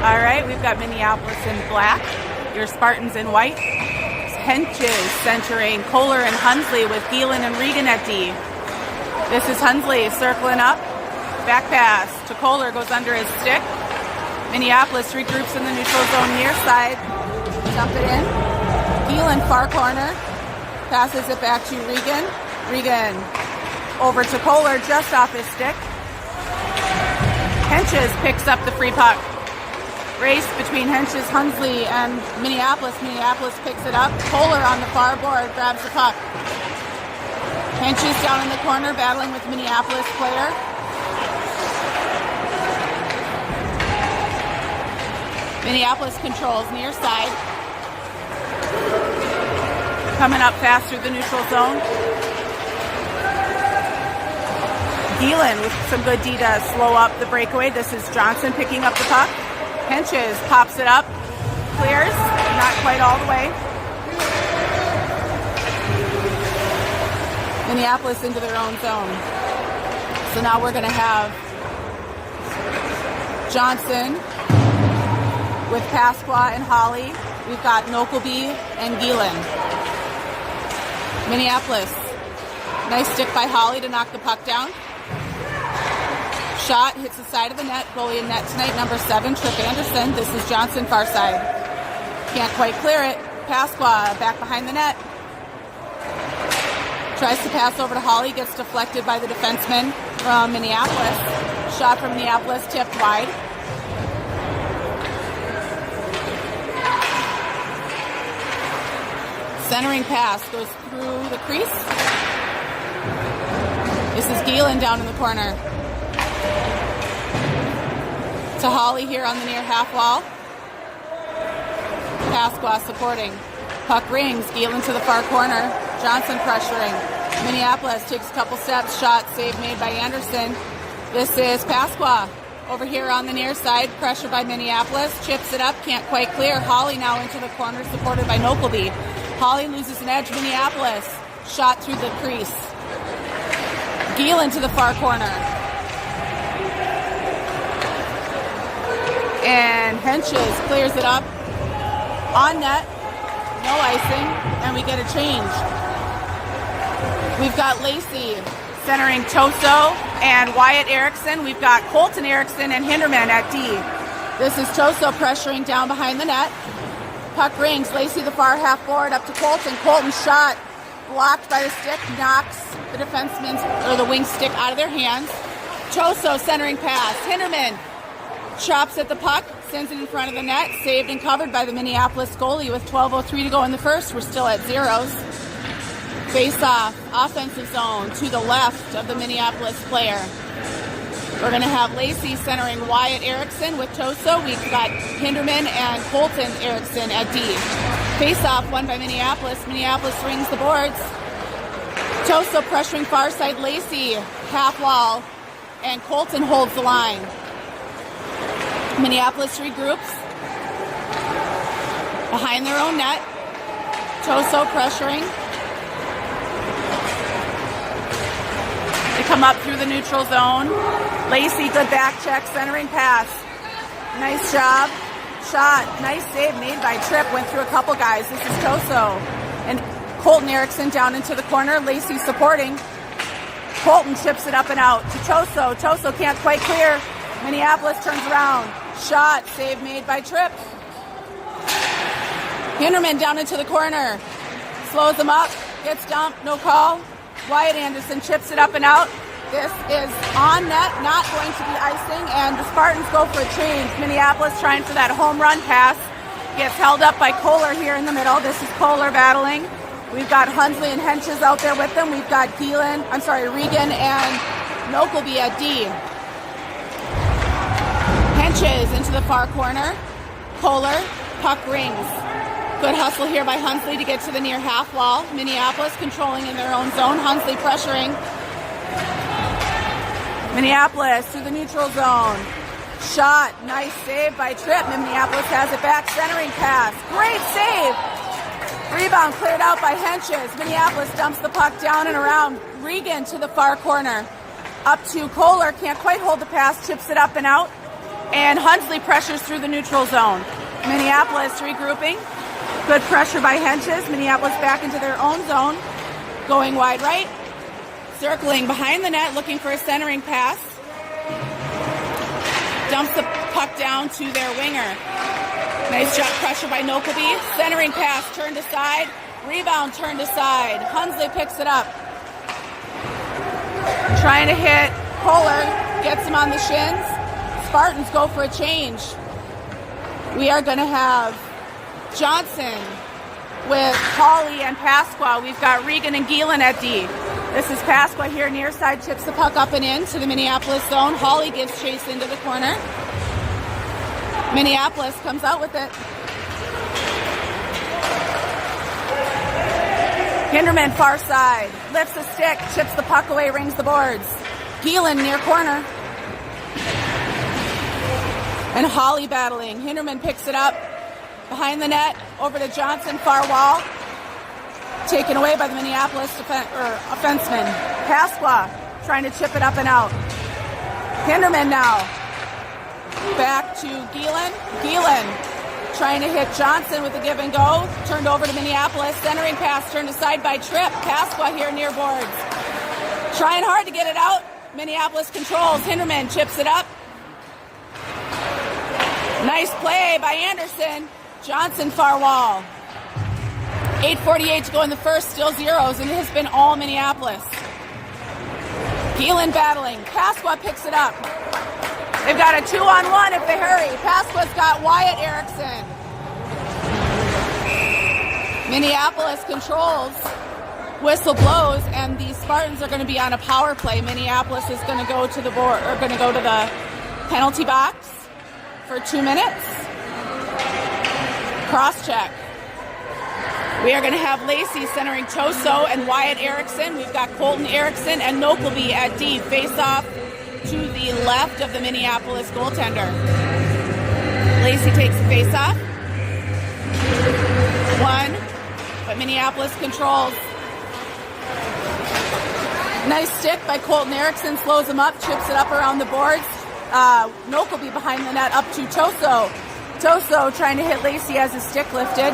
All right, we've got Minneapolis in black, your Spartans in white. Henches centering Kohler and Hunsley with Gielen and Regan at D. This is Hunsley circling up. Back pass to Kohler, goes under his stick. Minneapolis regroups in the neutral zone near side. Dump it in. Gielen far corner. Passes it back to Regan. Regan over to Kohler, just off his stick. Henches picks up the free puck. Race between Henches, Hunsley, and Minneapolis. Minneapolis picks it up. Kohler on the far board grabs the puck. Henches down in the corner battling with Minneapolis player. Minneapolis controls near side. Coming up fast through the neutral zone. Gielen with some good D to slow up the breakaway. This is Johnson picking up the puck. Henches pops it up, clears, not quite all the way. Minneapolis into their own zone. So now we're going to have Johnson with Pasqua and Holly. We've got Nokelby and Gielen. Minneapolis, nice stick by Holly to knock the puck down. Shot hits the side of the net. Goalie in net tonight, number 7, Trip Anderson. This is Johnson, far side. Can't quite clear it. Pasqua back behind the net. Tries to pass over to Holly. Gets deflected by the defenseman from Minneapolis. Shot from Minneapolis, tipped wide. Centering pass goes through the crease. This is Gielen down in the corner. To Holly here on the near half wall. Pasqua supporting. Puck rings. Gielen to the far corner. Johnson pressuring. Minneapolis takes a couple steps. Shot save made by Anderson. This is Pasqua over here on the near side. Pressure by Minneapolis. Chips it up. Can't quite clear. Holly now into the corner supported by Nokelby. Holly loses an edge. Minneapolis. Shot through the crease. Gielen to the far corner. And Henches clears it up on net, no icing, and we get a change. We've got Lacey centering Toso and Wyatt Erickson. We've got Colton Erickson and Hinderman at D. This is Toso pressuring down behind the net. Puck rings. Lacey the far half forward up to Colton. Colton shot blocked by the stick, knocks the defenseman's or the wing stick out of their hands. Toso centering pass. Hinderman chops at the puck, sends it in front of the net, saved and covered by the Minneapolis goalie with 12:03 to go in the first. We're still at zeros. Face-off, offensive zone to the left of the Minneapolis player. We're going to have Lacey centering Wyatt Erickson with Toso. We've got Hinderman and Colton Erickson at D. Face-off won by Minneapolis. Minneapolis rings the boards. Toso pressuring far side Lacey, half wall, and Colton holds the line. Minneapolis regroups behind their own net. Toso pressuring. They come up through the neutral zone. Lacey, good back check, centering pass. Nice job. Shot, nice save made by Tripp. Went through a couple guys. This is Toso. And Colton Erickson down into the corner. Lacey supporting. Colton chips it up and out to Toso. Toso can't quite clear. Minneapolis turns around. Shot, save made by Tripp. Hinderman down into the corner. Slows him up. Gets dumped, no call. Wyatt Anderson chips it up and out. This is on net, not going to be icing, and the Spartans go for a change. Minneapolis trying for that home run pass. Gets held up by Kohler here in the middle. This is Kohler battling. We've got Hunsley and Henches out there with them. We've got Regan and Nokelby at D. Henches into the far corner. Kohler, puck rings. Good hustle here by Hunsley to get to the near half wall. Minneapolis controlling in their own zone. Hunsley pressuring. Minneapolis through the neutral zone. Shot, nice save by Tripp. Minneapolis has it back, centering pass. Great save. Rebound cleared out by Henches. Minneapolis dumps the puck down and around. Regan to the far corner. Up to Kohler, can't quite hold the pass, chips it up and out. and Hunsley pressures through the neutral zone. Minneapolis regrouping. Good pressure by Henches. Minneapolis back into their own zone. Going wide right. Circling behind the net, looking for a centering pass. Dumps the puck down to their winger. Nice shot pressure by Nokelby. Centering pass turned aside. Rebound turned aside. Hunsley picks it up. Trying to hit Kohler. Gets him on the shins. Spartans go for a change. We are going to have Johnson with Hawley and Pasqua. We've got Regan and Gielan at D. This is Pasqua here near side, chips the puck up and in to the Minneapolis zone. Hawley gives chase into the corner. Minneapolis comes out with it. Hinderman far side, lifts a stick, chips the puck away, rings the boards. Gielan near corner. And Hawley battling. Hinderman picks it up. Behind the net, over to Johnson, far wall. Taken away by the Minneapolis offenseman. Pasqua trying to chip it up and out. Hinderman now. Back to Gielan. Gielan trying to hit Johnson with a give and go. Turned over to Minneapolis. Centering pass turned aside by Tripp. Pasqua here near boards. Trying hard to get it out. Minneapolis controls. Hinderman chips it up. Nice play by Anderson. Johnson far wall. 8:48 to go in the first, still zeros, and it has been all Minneapolis. Gielan battling. Pasqua picks it up. They've got a 2-on-1 if they hurry. Pasqua's got Wyatt Erickson. Minneapolis controls. Whistle blows, and the Spartans are going to be on a power play. Minneapolis is going to go to the board, or going to go to the penalty box for 2 minutes. Cross check. We are going to have Lacey centering Toso and Wyatt Erickson. We've got Colton Erickson and Nokelby at D. Face off to the left of the Minneapolis goaltender. Lacey takes the face off. One, but Minneapolis controls. Nice stick by Colton Erickson, slows him up, chips it up around the boards. Nokelby behind the net up to Toso. Toso trying to hit Lacey as his stick lifted.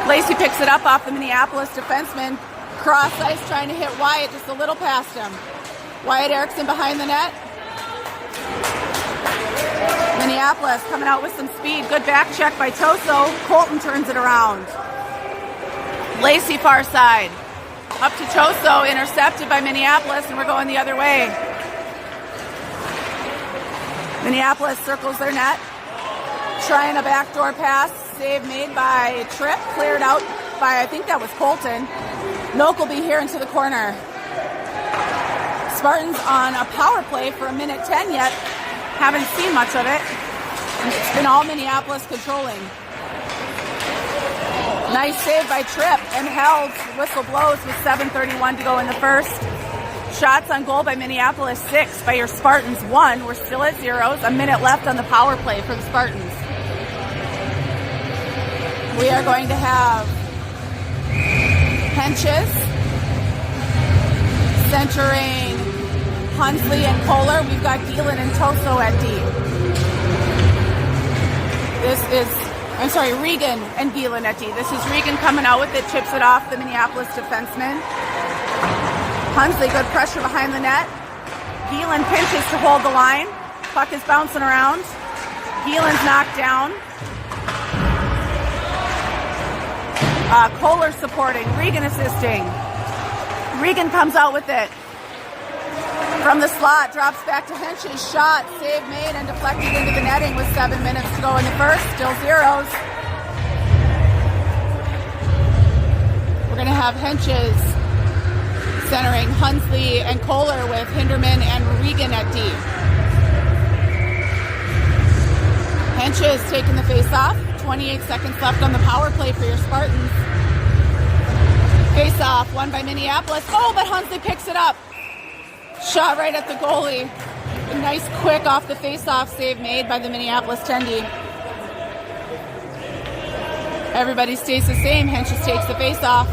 Lacey picks it up off the Minneapolis defenseman. Cross ice trying to hit Wyatt just a little past him. Wyatt Erickson behind the net. Minneapolis coming out with some speed. Good back check by Toso. Colton turns it around. Lacey far side. Up to Toso, intercepted by Minneapolis, and we're going the other way. Minneapolis circles their net. Trying a backdoor pass. Save made by Tripp. Cleared out by, I think that was Colton. Nokelby here into the corner. Spartans on a power play for 1:10 yet. Haven't seen much of it. It's been all Minneapolis controlling. Nice save by Tripp and held. Whistle blows with 7:31 to go in the first. Shots on goal by Minneapolis, 6. By your Spartans, 1. We're still at zeros. A minute left on the power play for the Spartans. We are going to have Henches centering Hunsley and Kohler. We've got Gielan and Toso at D. Regan and Gielan at D. This is Regan coming out with it, chips it off the Minneapolis defenseman. Hunsley, good pressure behind the net. Gielan pinches to hold the line. Puck is bouncing around. Gielan's knocked down. Kohler supporting. Regan assisting. Regan comes out with it. From the slot, drops back to Hench's shot. Save made and deflected into the netting with 7 minutes to go in the first. Still zeros. We're going to have Henches centering Hunsley and Kohler with Hinderman and Regan at D. Henches taking the face-off. 28 seconds left on the power play for your Spartans. Face-off, won by Minneapolis. Oh, but Hunsley picks it up. Shot right at the goalie. A nice quick off the face-off save made by the Minneapolis tendy. Everybody stays the same. Henches takes the face-off.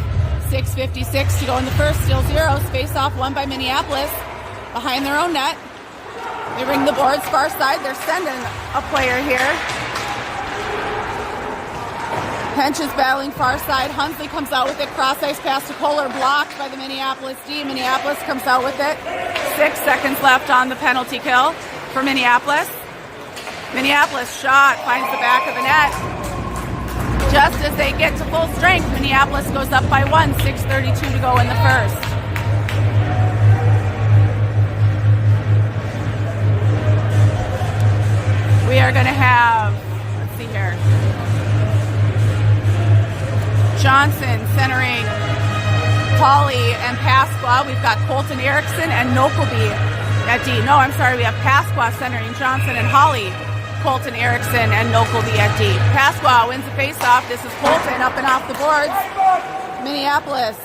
6:56 to go in the first. Still zeros. Face-off won by Minneapolis behind their own net. They ring the boards far side. They're sending a player here. Hench is battling far side. Hunsley comes out with it. Cross ice pass to Kohler, blocked by the Minneapolis D. Minneapolis comes out with it. 6 seconds left on the penalty kill for Minneapolis. Minneapolis shot, finds the back of the net. Just as they get to full strength, Minneapolis goes up by 1, 6:32 to go in the first. We are going to have, let's see here, Johnson centering Hawley and Pasqua. We've got Colton Erickson and Nokelby at D. No, I'm sorry, we have Pasqua centering Johnson and Hawley. Colton Erickson and Nokelby at D. Pasqua wins the faceoff. This is Colton up and off the boards. Minneapolis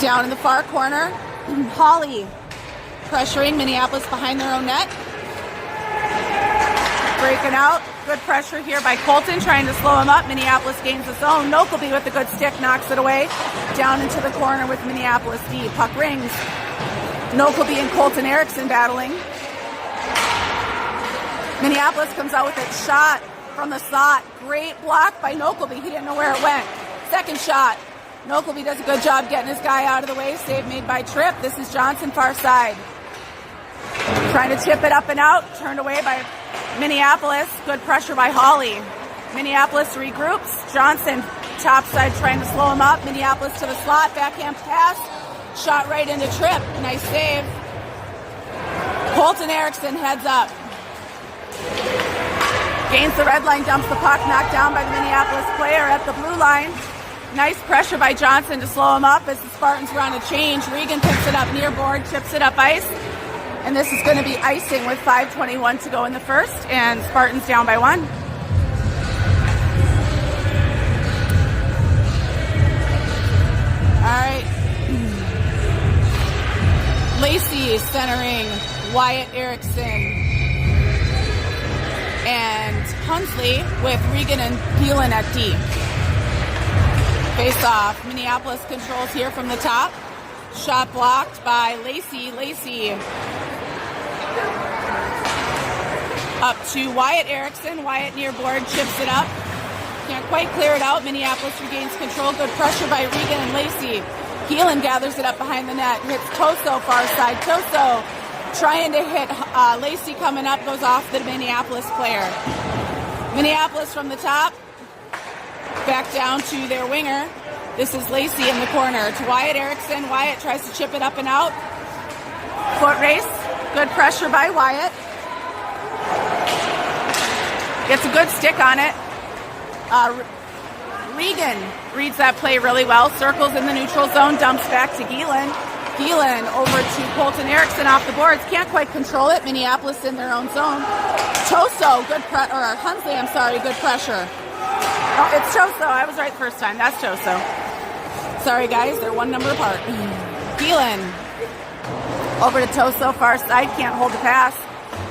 down in the far corner. Hawley pressuring Minneapolis behind their own net. Breaking out. Good pressure here by Colton, trying to slow him up. Minneapolis gains the zone. Nokelby with a good stick knocks it away. Down into the corner with Minneapolis D. Puck rings. Nokelby and Colton Erickson battling. Minneapolis comes out with a shot from the slot. Great block by Nokelby. He didn't know where it went. Second shot. Nokelby does a good job getting his guy out of the way. Save made by Tripp. This is Johnson far side. Trying to chip it up and out. Turned away by Minneapolis. Good pressure by Hawley. Minneapolis regroups. Johnson top side trying to slow him up. Minneapolis to the slot. Backhand pass. Shot right into Tripp. Nice save. Colton Erickson heads up. Gains the red line, dumps the puck, knocked down by the Minneapolis player at the blue line. Nice pressure by Johnson to slow him up as the Spartans were on a change. Regan picks it up near board, chips it up ice. And this is going to be icing with 5:21 to go in the first, and Spartans down by 1. All right. Lacey centering Wyatt Erickson and Hunsley with Regan and Phelan at D. Face off. Minneapolis controls here from the top. Shot blocked by Lacey. Lacey up to Wyatt Erickson. Wyatt near board, chips it up. Can't quite clear it out. Minneapolis regains control. Good pressure by Regan and Lacey. Keelan gathers it up behind the net. Hits Toso far side. Toso trying to hit Lacey coming up. Goes off the Minneapolis player. Minneapolis from the top. Back down to their winger. This is Lacey in the corner to Wyatt Erickson. Wyatt tries to chip it up and out. Foot race. Good pressure by Wyatt. Gets a good stick on it. Regan reads that play really well. Circles in the neutral zone. Dumps back to Gielan. Gielan over to Colton Erickson off the boards. Can't quite control it. Minneapolis in their own zone. Toso, good Hunsley, I'm sorry, good pressure. Oh, it's Toso. I was right the first time. That's Toso. Sorry, guys. They're one number apart. Gielan over to Toso, far side. Can't hold the pass.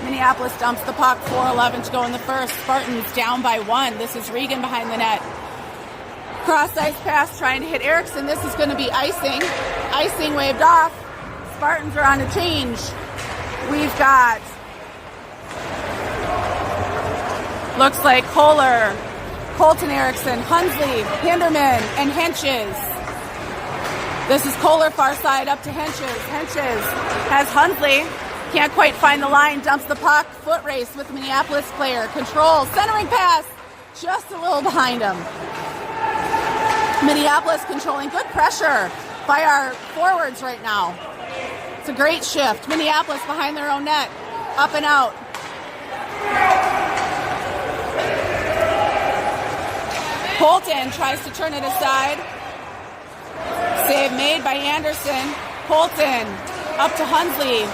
Minneapolis dumps the puck. 4:11 to go in the first. Spartans down by 1. This is Regan behind the net. Cross ice pass trying to hit Erickson. This is going to be icing. Icing waved off. Spartans are on a change. We've got, looks like Kohler, Colton Erickson, Hunsley, Hinderman, and Henches. This is Kohler far side up to Henches. Henches has Hunsley. Can't quite find the line. Dumps the puck. Foot race with the Minneapolis player. Control. Centering pass. Just a little behind him. Minneapolis controlling. Good pressure by our forwards right now. It's a great shift. Minneapolis behind their own net. Up and out. Colton tries to turn it aside. Save made by Anderson. Colton up to Hunsley.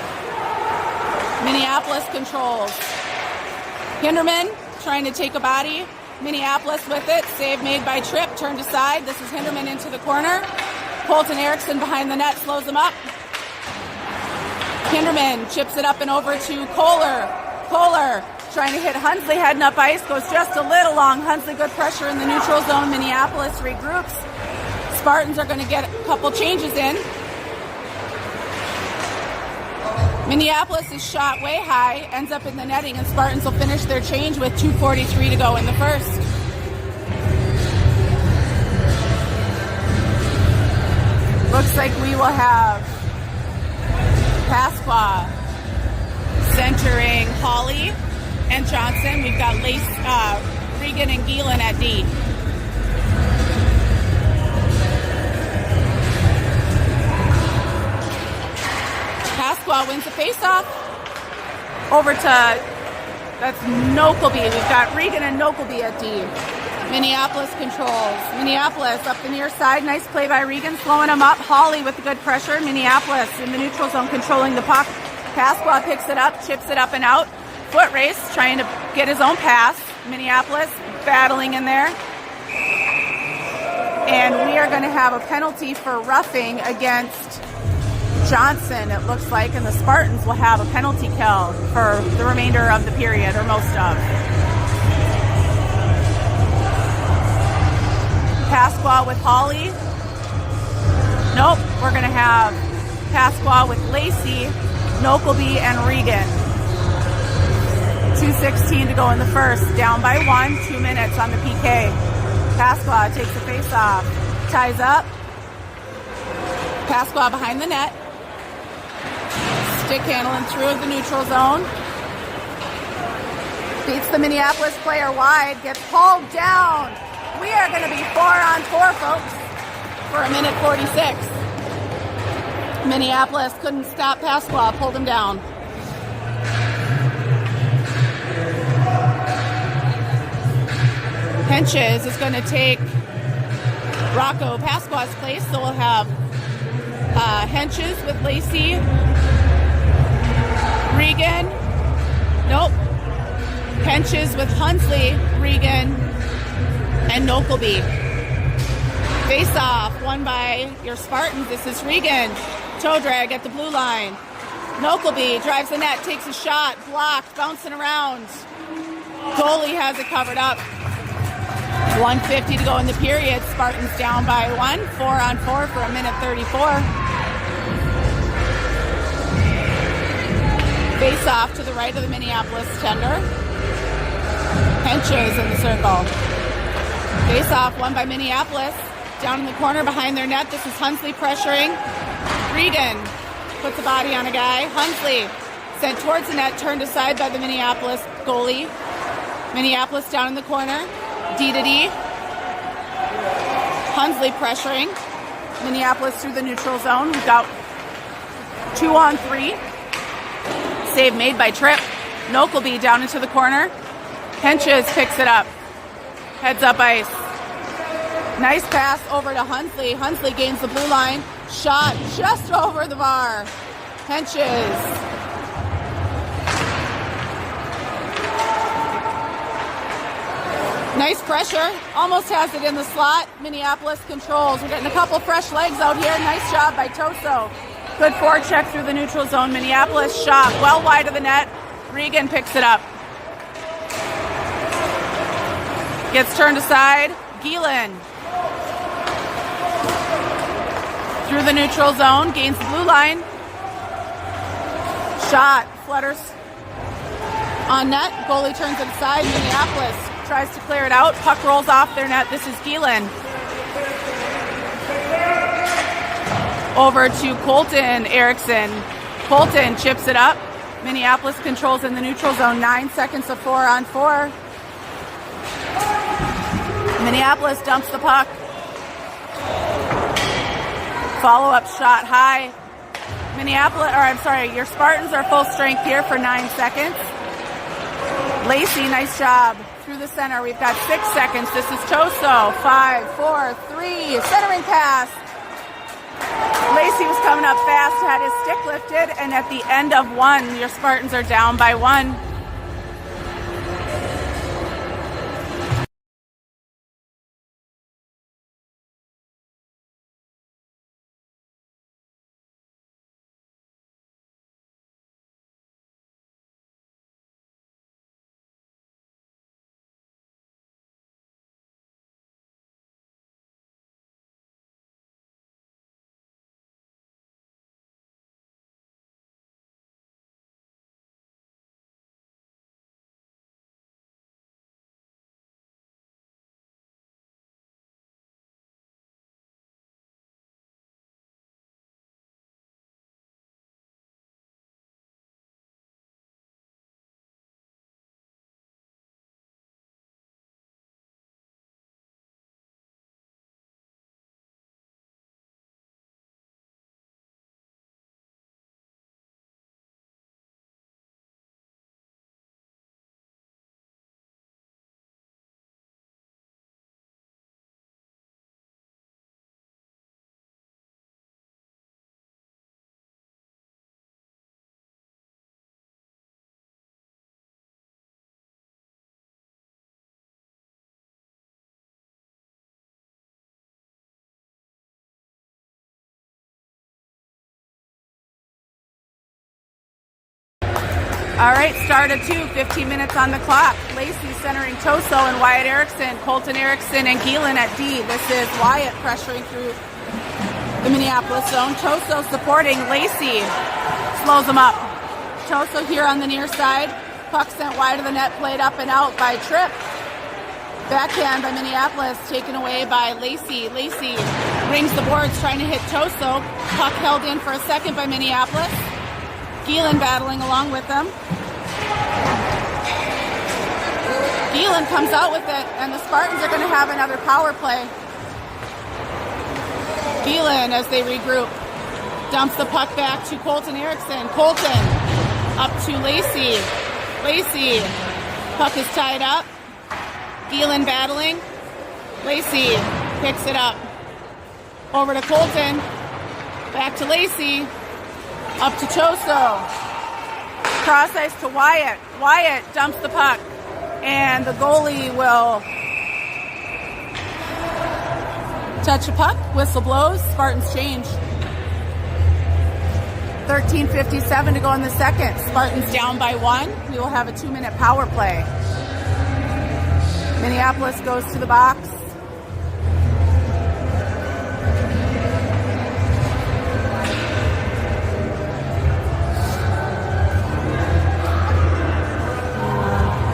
Minneapolis controls. Hinderman trying to take a body. Minneapolis with it. Save made by Tripp. Turned aside. This is Hinderman into the corner. Colton Erickson behind the net slows him up. Hinderman chips it up and over to Kohler. Kohler trying to hit Hunsley. Heading up ice. Goes just a little long. Hunsley good pressure in the neutral zone. Minneapolis regroups. Spartans are going to get a couple changes in. Minneapolis is shot way high, ends up in the netting, and Spartans will finish their change with 2:43 to go in the first. Looks like we will have Pasqua centering Hawley and Johnson. We've got Regan and Gielan at D. Pasqua wins the faceoff. Over to, that's Nokelby. We've got Regan and Nokelby at D. Minneapolis controls. Minneapolis up the near side. Nice play by Regan, slowing him up. Hawley with the good pressure. Minneapolis in the neutral zone controlling the puck. Pasqua picks it up, chips it up and out. Foot race, trying to get his own pass. Minneapolis battling in there. And we are going to have a penalty for roughing against Johnson, it looks like, and the Spartans will have a penalty kill for the remainder of the period, or most of. Pasqua with Hawley. Nope, we're going to have Pasqua with Lacey, Nokelby, and Regan. 2:16 to go in the first. Down by 1, 2 minutes on the PK. Pasqua takes the face off, ties up. Pasqua behind the net. Stick handling through the neutral zone. Beats the Minneapolis player wide, gets hauled down. We are going to be 4-on-4, folks, for 1:46. Minneapolis couldn't stop Pasqua, pulled him down. Henches is going to take Rocco Pasqua's place, so we'll have Henches with Lacey. Regan. Nope. Henches with Hunsley, Regan, and Nokelby. Face off, won by your Spartans. This is Regan. Toe drag at the blue line. Nokelby drives the net, takes a shot, blocked, bouncing around. Goalie has it covered up. 1:50 to go in the period. Spartans down by 1. 4-on-4 for 1:34. Face off to the right of the Minneapolis tender. Henches in the circle. Face off, won by Minneapolis. Down in the corner behind their net. This is Hunsley pressuring. Regan puts a body on a guy. Hunsley sent towards the net, turned aside by the Minneapolis goalie. Minneapolis down in the corner. D to D. Hunsley pressuring. Minneapolis through the neutral zone. We've got 2-on-3. Save made by Tripp. Nokelby down into the corner. Henches picks it up. Heads up ice. Nice pass over to Hunsley. Hunsley gains the blue line. Shot just over the bar. Henches. Nice pressure. Almost has it in the slot. Minneapolis controls. We're getting a couple fresh legs out here. Nice job by Toso. Good forecheck through the neutral zone. Minneapolis shot well wide of the net. Regan picks it up. Gets turned aside. Gielan. Through the neutral zone. Gains the blue line. Shot. Flutters on net. Goalie turns it aside. Minneapolis tries to clear it out. Puck rolls off their net. This is Gielan. Over to Colton Erickson. Colton chips it up. Minneapolis controls in the neutral zone. 9 seconds of 4-on-4. Minneapolis dumps the puck. Follow-up shot high. Your Spartans are full strength here for 9 seconds. Lacey, nice job. Through the center, we've got 6 seconds. This is Toso. 5, 4, 3. Centering pass. Lacey was coming up fast, had his stick lifted, and at the end of 1, your Spartans are down by 1. All right, start at 2, 15 minutes on the clock. Lacey centering Toso and Wyatt Erickson, Colton Erickson and Gielen at D. This is Wyatt pressuring through the Minneapolis zone. Toso supporting Lacey, slows him up. Toso here on the near side. Puck sent wide of the net, played up and out by Tripp. Backhand by Minneapolis, taken away by Lacey. Lacey rings the boards, trying to hit Toso. Puck held in for a second by Minneapolis. Gielen battling along with them. Gielen comes out with it, and the Spartans are going to have another power play. Gielen, as they regroup, dumps the puck back to Colton Erickson. Colton up to Lacey. Lacey, puck is tied up. Gielen battling. Lacey picks it up. Over to Colton. Back to Lacey. Up to Toso. Cross ice to Wyatt. Wyatt dumps the puck. And the goalie will touch the puck. Whistle blows. Spartans change. 13:57 to go in the second. Spartans down by 1. We will have a 2-minute power play. Minneapolis goes to the box.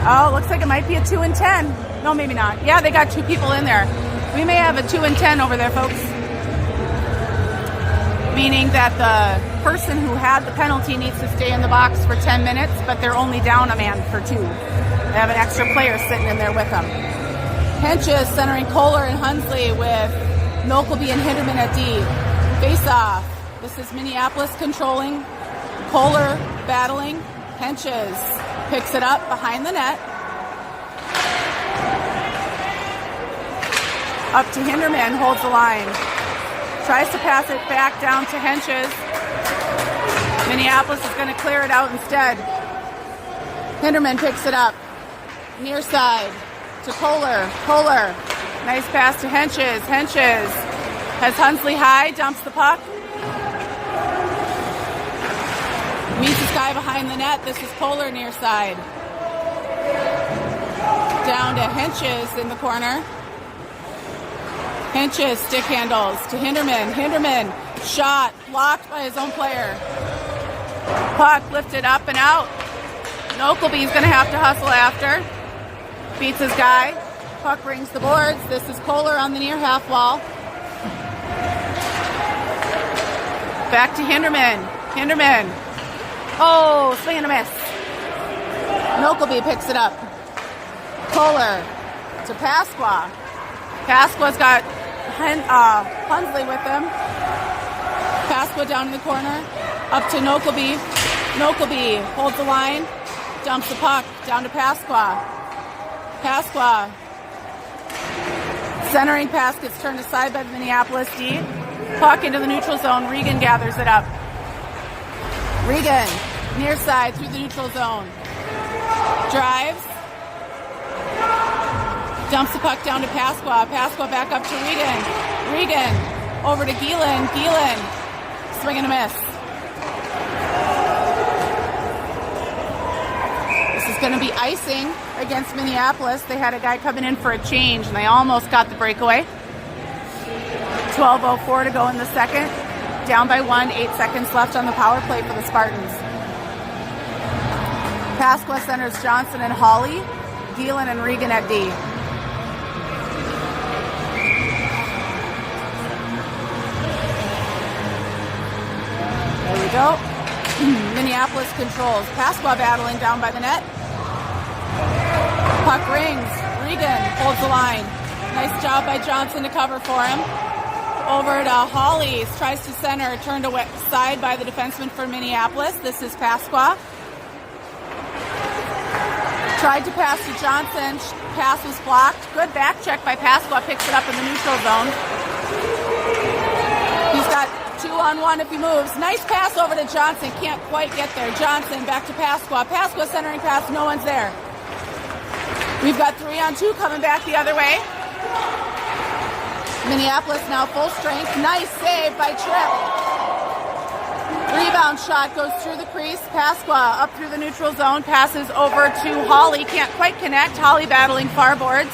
Oh, looks like it might be a 2 and 10. No, maybe not. Yeah, they got 2 people in there. We may have a 2 and 10 over there, folks. Meaning that the person who had the penalty needs to stay in the box for 10 minutes, but they're only down a man for 2. They have an extra player sitting in there with them. Henches centering Kohler and Hunsley with Nokelby and Hinderman at D. Face off. This is Minneapolis controlling. Kohler battling. Henches picks it up behind the net. Up to Hinderman, holds the line. Tries to pass it back down to Henches. Minneapolis is going to clear it out instead. Hinderman picks it up. Near side to Kohler. Kohler. Nice pass to Henches. Henches has Hunsley high, dumps the puck. Meets this guy behind the net. This is Kohler near side. Down to Henches in the corner. Henches stick handles to Hinderman. Hinderman shot blocked by his own player. Puck lifted up and out. Nokelby's going to have to hustle after. Beats his guy. Puck rings the boards. This is Kohler on the near half wall. Back to Hinderman. Hinderman. Oh, swing and a miss. Nokelby picks it up. Kohler to Pasqua. Pasqua's got Hunsley with him. Pasqua down in the corner. Up to Nokelby. Nokelby holds the line. Dumps the puck down to Pasqua. Pasqua. Centering pass gets turned aside by the Minneapolis D. Puck into the neutral zone. Regan gathers it up. Regan, near side through the neutral zone. Drives. Dumps the puck down to Pasqua. Pasqua back up to Regan. Regan over to Gielen. Gielen, swing and a miss. This is going to be icing against Minneapolis. They had a guy coming in for a change, and they almost got the breakaway. 12:04 to go in the second. Down by 1, 8 seconds left on the power play for the Spartans. Pasqua centers Johnson and Hawley. Gielen and Regan at D. There we go. Minneapolis controls. Pasqua battling down by the net. Puck rings. Regan holds the line. Nice job by Johnson to cover for him. Over to Hawley. Tries to center. Turned aside by the defenseman for Minneapolis. This is Pasqua. Tried to pass to Johnson. Pass was blocked. Good back check by Pasqua. Picks it up in the neutral zone. He's got 2-on-1 if he moves. Nice pass over to Johnson. Can't quite get there. Johnson back to Pasqua. Pasqua centering pass. No one's there. We've got 3-on-2 coming back the other way. Minneapolis now full strength. Nice save by Tripp. Rebound shot goes through the crease. Pasqua up through the neutral zone. Passes over to Holly. Can't quite connect. Holly battling far boards.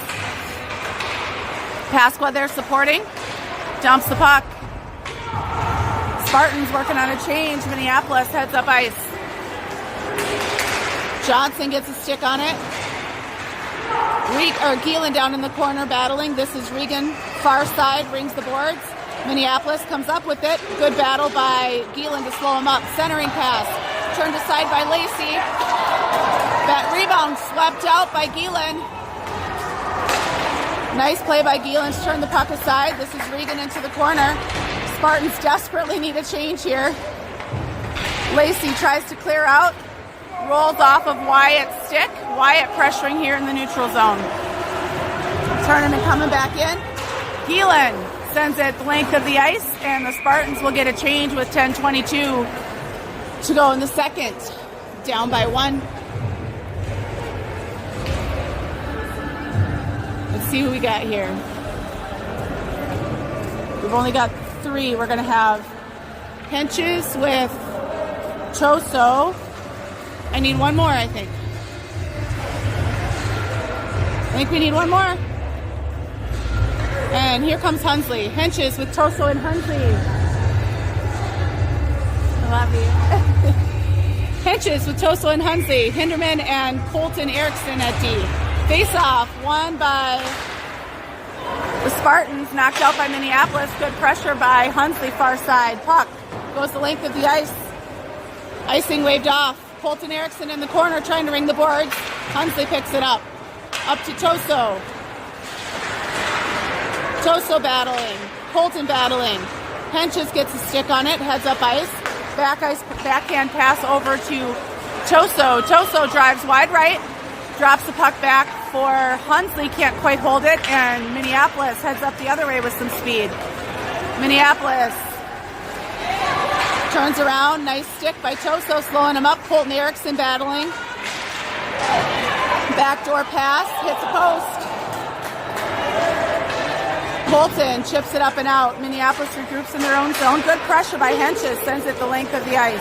Pasqua there supporting. Dumps the puck. Spartans working on a change. Minneapolis heads up ice. Johnson gets a stick on it. Geelan down in the corner battling. This is Regan. Far side rings the boards. Minneapolis comes up with it. Good battle by Geelan to slow him up. Centering pass. Turned aside by Lacey. That rebound swept out by Geelan. Nice play by Geelan to turn the puck aside. This is Regan into the corner. Spartans desperately need a change here. Lacey tries to clear out. Rolls off of Wyatt's stick. Wyatt pressuring here in the neutral zone. Turning and coming back in. Geelan sends it the length of the ice, and the Spartans will get a change with 10:22 to go in the second. Down by 1. Let's see who we got here. We've only got 3. We're going to have Henches with Choso. I need one more, I think. I think we need one more. And here comes Hunsley. Henches with Toso and Hunsley. I love you. Henches with Toso and Hunsley. Hinderman and Colton Erickson at D. Face-off won by the Spartans. Knocked out by Minneapolis. Good pressure by Hunsley far side. Puck goes the length of the ice. Icing waved off. Colton Erickson in the corner trying to ring the boards. Hunsley picks it up. Up to Toso. Toso battling. Colton battling. Henches gets a stick on it. Heads up ice. Backhand pass over to Toso. Toso drives wide right. Drops the puck back for Hunsley. Can't quite hold it. And Minneapolis heads up the other way with some speed. Minneapolis turns around. Nice stick by Toso. Slowing him up. Colton Erickson battling. Backdoor pass. Hits a post. Colton chips it up and out. Minneapolis regroups in their own zone. Good pressure by Henches. Sends it the length of the ice.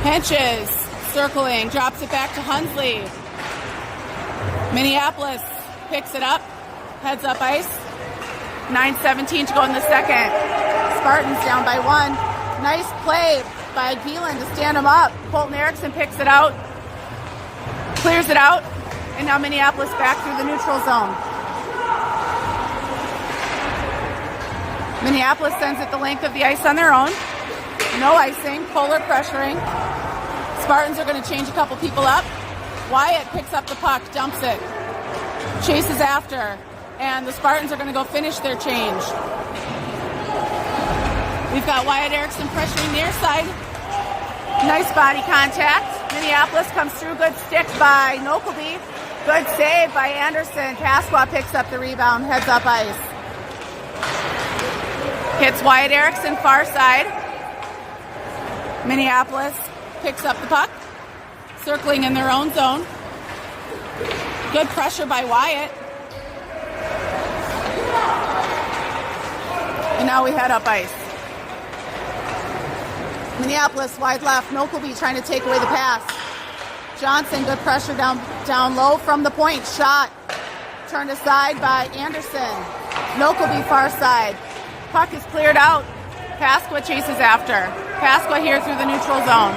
Henches circling. Drops it back to Hunsley. Minneapolis picks it up. Heads up ice. 9:17 to go in the second. Spartans down by 1. Nice play by Geelan to stand him up. Colton Erickson picks it out. Clears it out. And now Minneapolis back through the neutral zone. Minneapolis sends it the length of the ice on their own. No icing. Polar pressuring. Spartans are going to change a couple people up. Wyatt picks up the puck. Dumps it. Chases after. And the Spartans are going to go finish their change. We've got Wyatt Erickson pressuring near side. Nice body contact. Minneapolis comes through. Good stick by Nokelby. Good save by Anderson. Pasqua picks up the rebound. Heads up ice. Hits Wyatt Erickson far side. Minneapolis picks up the puck. Circling in their own zone. Good pressure by Wyatt. And now we head up ice. Minneapolis wide left. Nokelby trying to take away the pass. Johnson, good pressure down low from the point. Shot. Turned aside by Anderson. Nokelby far side. Puck is cleared out. Pasqua chases after. Pasqua here through the neutral zone.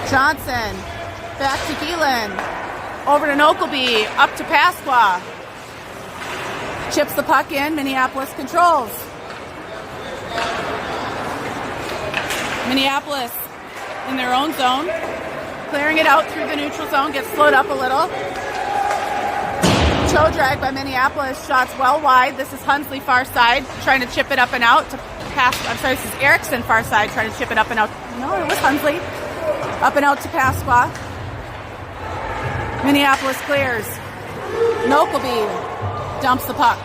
Johnson. Back to Geelan. Over to Nokelby. Up to Pasqua. Chips the puck in. Minneapolis controls. Minneapolis in their own zone. Clearing it out through the neutral zone. Gets slowed up a little. Toe drag by Minneapolis. Shots well wide. This is Hunsley far side. Trying to chip it up and out to pass. I'm sorry, this is Erickson far side. Trying to chip it up and out. No, it was Hunsley. Up and out to Pasqua. Minneapolis clears. Nokelby dumps the puck.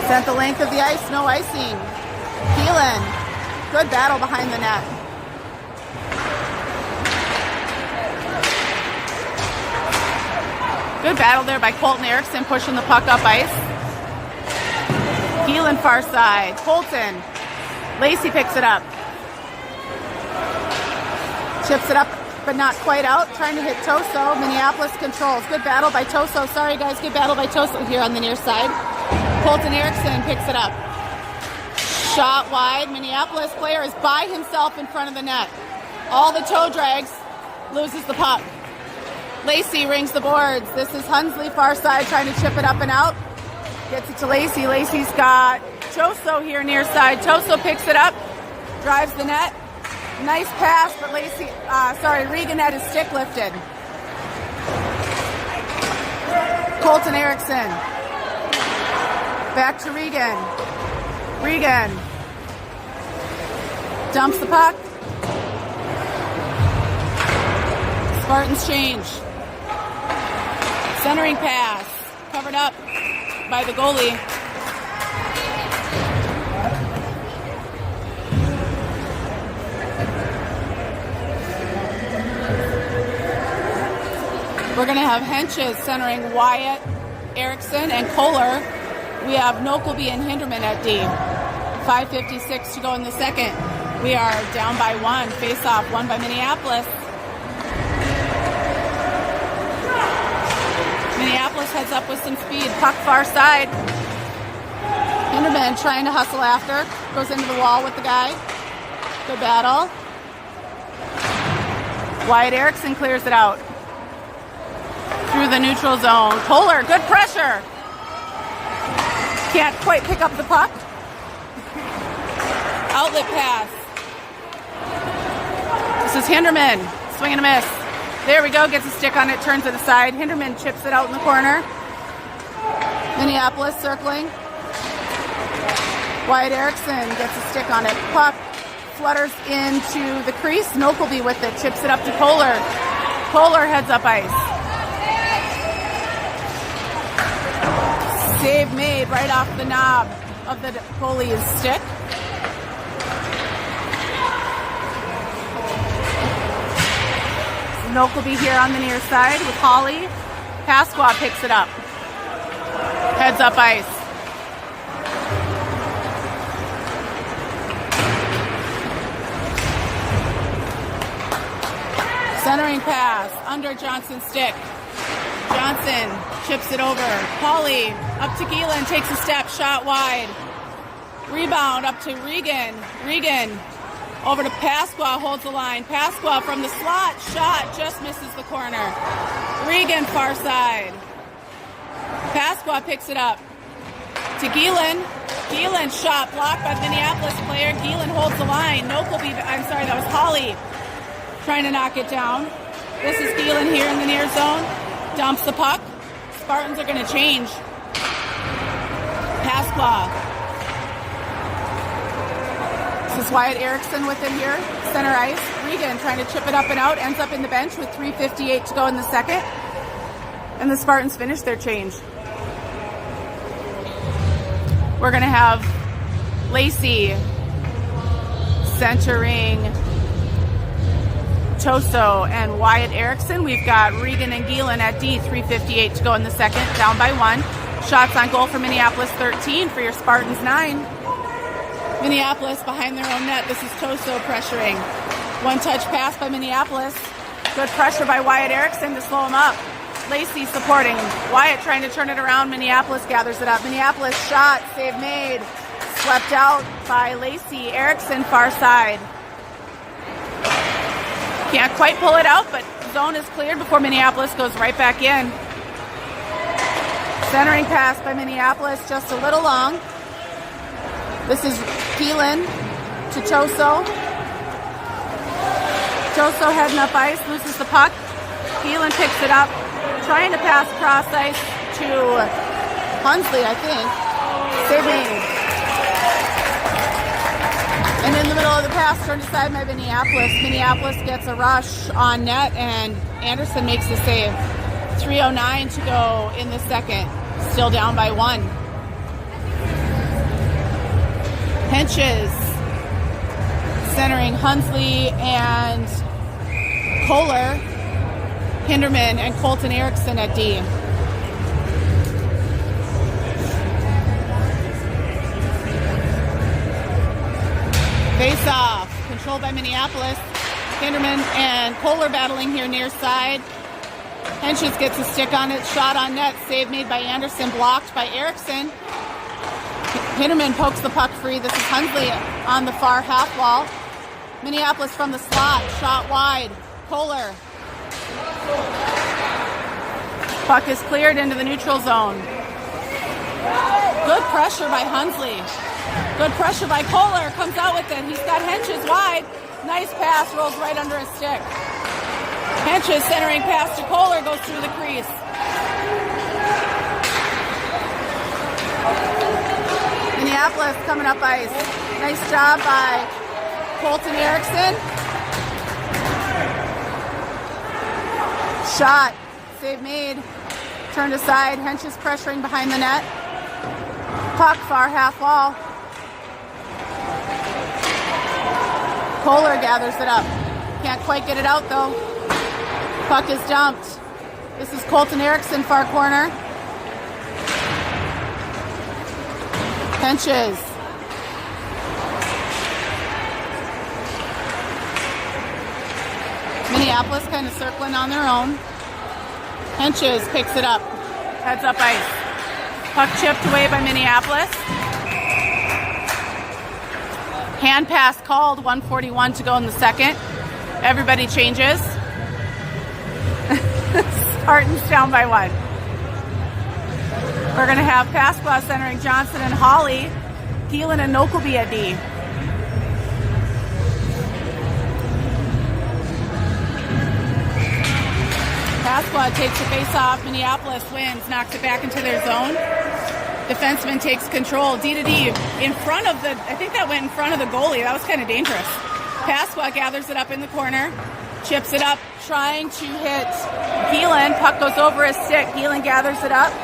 Sent the length of the ice, no icing. Geelan, good battle behind the net. Good battle there by Colton Erickson, pushing the puck up ice. Gielan far side. Colton. Lacey picks it up. Chips it up, but not quite out. Trying to hit Toso. Minneapolis controls. Good battle by Toso. Sorry, guys. Good battle by Toso here on the near side. Colton Erickson picks it up. Shot wide. Minneapolis player is by himself in front of the net. All the toe drags. Loses the puck. Lacey rings the boards. This is Hunsley far side trying to chip it up and out. Gets it to Lacey. Lacey's got Toso here near side. Toso picks it up. Drives the net. Nice pass, but Regan had his stick lifted. Colton Erickson. Back to Regan. Regan. Dumps the puck. Spartans change. Centering pass. Covered up by the goalie. We're going to have Henches centering Wyatt, Erickson, and Kohler. We have Nokelby and Hinderman at D. 5:56 to go in the second. We are down by one. Face-off won by Minneapolis. Minneapolis heads up with some speed. Puck far side. Hinderman trying to hustle after. Goes into the wall with the guy. Good battle. Wyatt Erickson clears it out. Through the neutral zone. Kohler, good pressure. Can't quite pick up the puck. Outlet pass. This is Hinderman. Swing and a miss. There we go. Gets a stick on it. Turns to the side. Hinderman chips it out in the corner. Minneapolis circling. Wyatt Erickson gets a stick on it. Puck flutters into the crease. Nokelby with it. Chips it up to Kohler. Kohler heads up ice. Save made right off the knob of the goalie's stick. Nokelby here on the near side with Holly. Pasqua picks it up. Heads up ice. Centering pass under Johnson's stick. Johnson chips it over. Holly up to Gielan, takes a step, shot wide. Rebound up to Regan. Regan over to Pasqua, holds the line. Pasqua from the slot, shot, just misses the corner. Regan far side. Pasqua picks it up to Gielan. Gielan shot blocked by the Minneapolis player. Gielan holds the line. Nokelby, I'm sorry, that was Holly trying to knock it down. This is Gielan here in the near zone. Dumps the puck. Spartans are going to change. Pasqua. This is Wyatt Erickson with him here. Center ice. Regan trying to chip it up and out. Ends up in the bench with 3:58 to go in the second. And the Spartans finish their change. We're going to have Lacey centering Toso and Wyatt Erickson. We've got Regan and Gielan at D, 3:58 to go in the second, down by one. Shots on goal for Minneapolis, 13 for your Spartans, 9. Minneapolis behind their own net. This is Toso pressuring. One-touch pass by Minneapolis. Good pressure by Wyatt Erickson to slow him up. Lacey supporting. Wyatt trying to turn it around. Minneapolis gathers it up. Minneapolis shot, save made. Swept out by Lacey. Erickson far side. Can't quite pull it out, but zone is cleared before Minneapolis goes right back in. Centering pass by Minneapolis, just a little long. This is Gielan to Toso. Toso heading up ice, loses the puck. Gielan picks it up, trying to pass cross ice to Hunsley, I think. Save made. And in the middle of the pass, turned aside by Minneapolis. Minneapolis gets a rush on net, and Anderson makes the save. 3:09 to go in the second. Still down by one. Henches centering Hunsley and Kohler. Hinderman and Colton Erickson at D. Face off, controlled by Minneapolis. Hinderman and Kohler battling here near side. Henches gets a stick on it, shot on net, save made by Anderson, blocked by Erickson. Hinderman pokes the puck free. This is Hunsley on the far half wall. Minneapolis from the slot, shot wide. Kohler. Puck is cleared into the neutral zone. Good pressure by Hunsley. Good pressure by Kohler. Comes out with it. He's got Henches wide. Nice pass, rolls right under his stick. Henches centering pass to Kohler, goes through the crease. Minneapolis coming up ice. Nice job by Colton Erickson. Shot, save made. Turned aside, Henches pressuring behind the net. Puck far half wall. Kohler gathers it up. Can't quite get it out though. Puck is dumped. This is Colton Erickson, far corner. Henches. Minneapolis kind of circling on their own. Henches picks it up. Heads up ice. Puck chipped away by Minneapolis. Hand pass called, 1:41 to go in the second. Everybody changes. Spartans down by 1. We're going to have Pasqua centering Johnson and Hawley. Keelan and Nokelby at D. Pasqua takes the face off. Minneapolis wins, knocks it back into their zone. Defenseman takes control. D to D in front of the, I think that went in front of the goalie. That was kind of dangerous. Pasqua gathers it up in the corner, chips it up, trying to hit Keelan. Puck goes over his stick. Keelan gathers it up,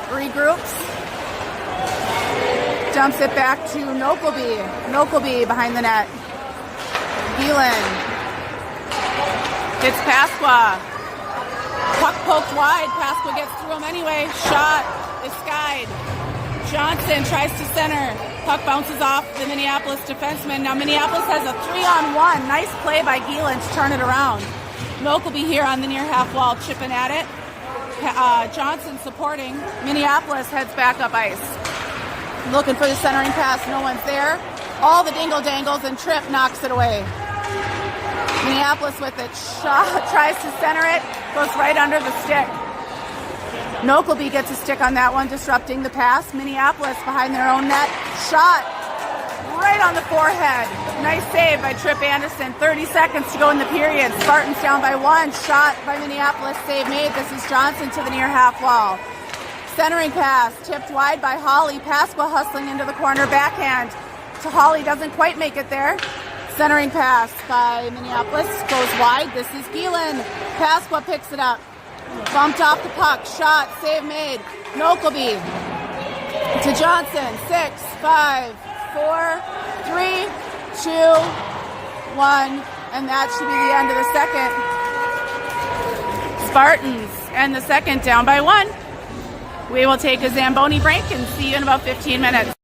regroups, dumps it back to Nokelby. Nokelby behind the net. Keelan hits Pasqua. Puck poked wide. Pasqua gets through him anyway. Shot is skied. Johnson tries to center. Puck bounces off the Minneapolis defenseman. Now Minneapolis has a 3-on-1. Nice play by Gielan to turn it around. Nokelby here on the near half wall, chipping at it. Johnson supporting. Minneapolis heads back up ice. Looking for the centering pass. No one's there. All the dingle dangles, and Tripp knocks it away. Minneapolis with it. Shot, tries to center it. Goes right under the stick. Nokelby gets a stick on that one, disrupting the pass. Minneapolis behind their own net. Shot right on the forehead. Nice save by Tripp Anderson. 30 seconds to go in the period. Spartans down by 1. Shot by Minneapolis. Save made. This is Johnson to the near half wall. Centering pass. Tipped wide by Hawley. Pasqua hustling into the corner. Backhand to Hawley. Doesn't quite make it there. Centering pass by Minneapolis. Goes wide. This is Gielan. Pasqua picks it up. Bumped off the puck. Shot. Save made. Nokelby to Johnson. 6, 5, 4, 3, 2, 1. And that should be the end of the second. Spartans end the second down by 1. We will take a Zamboni break and see you in about 15 minutes.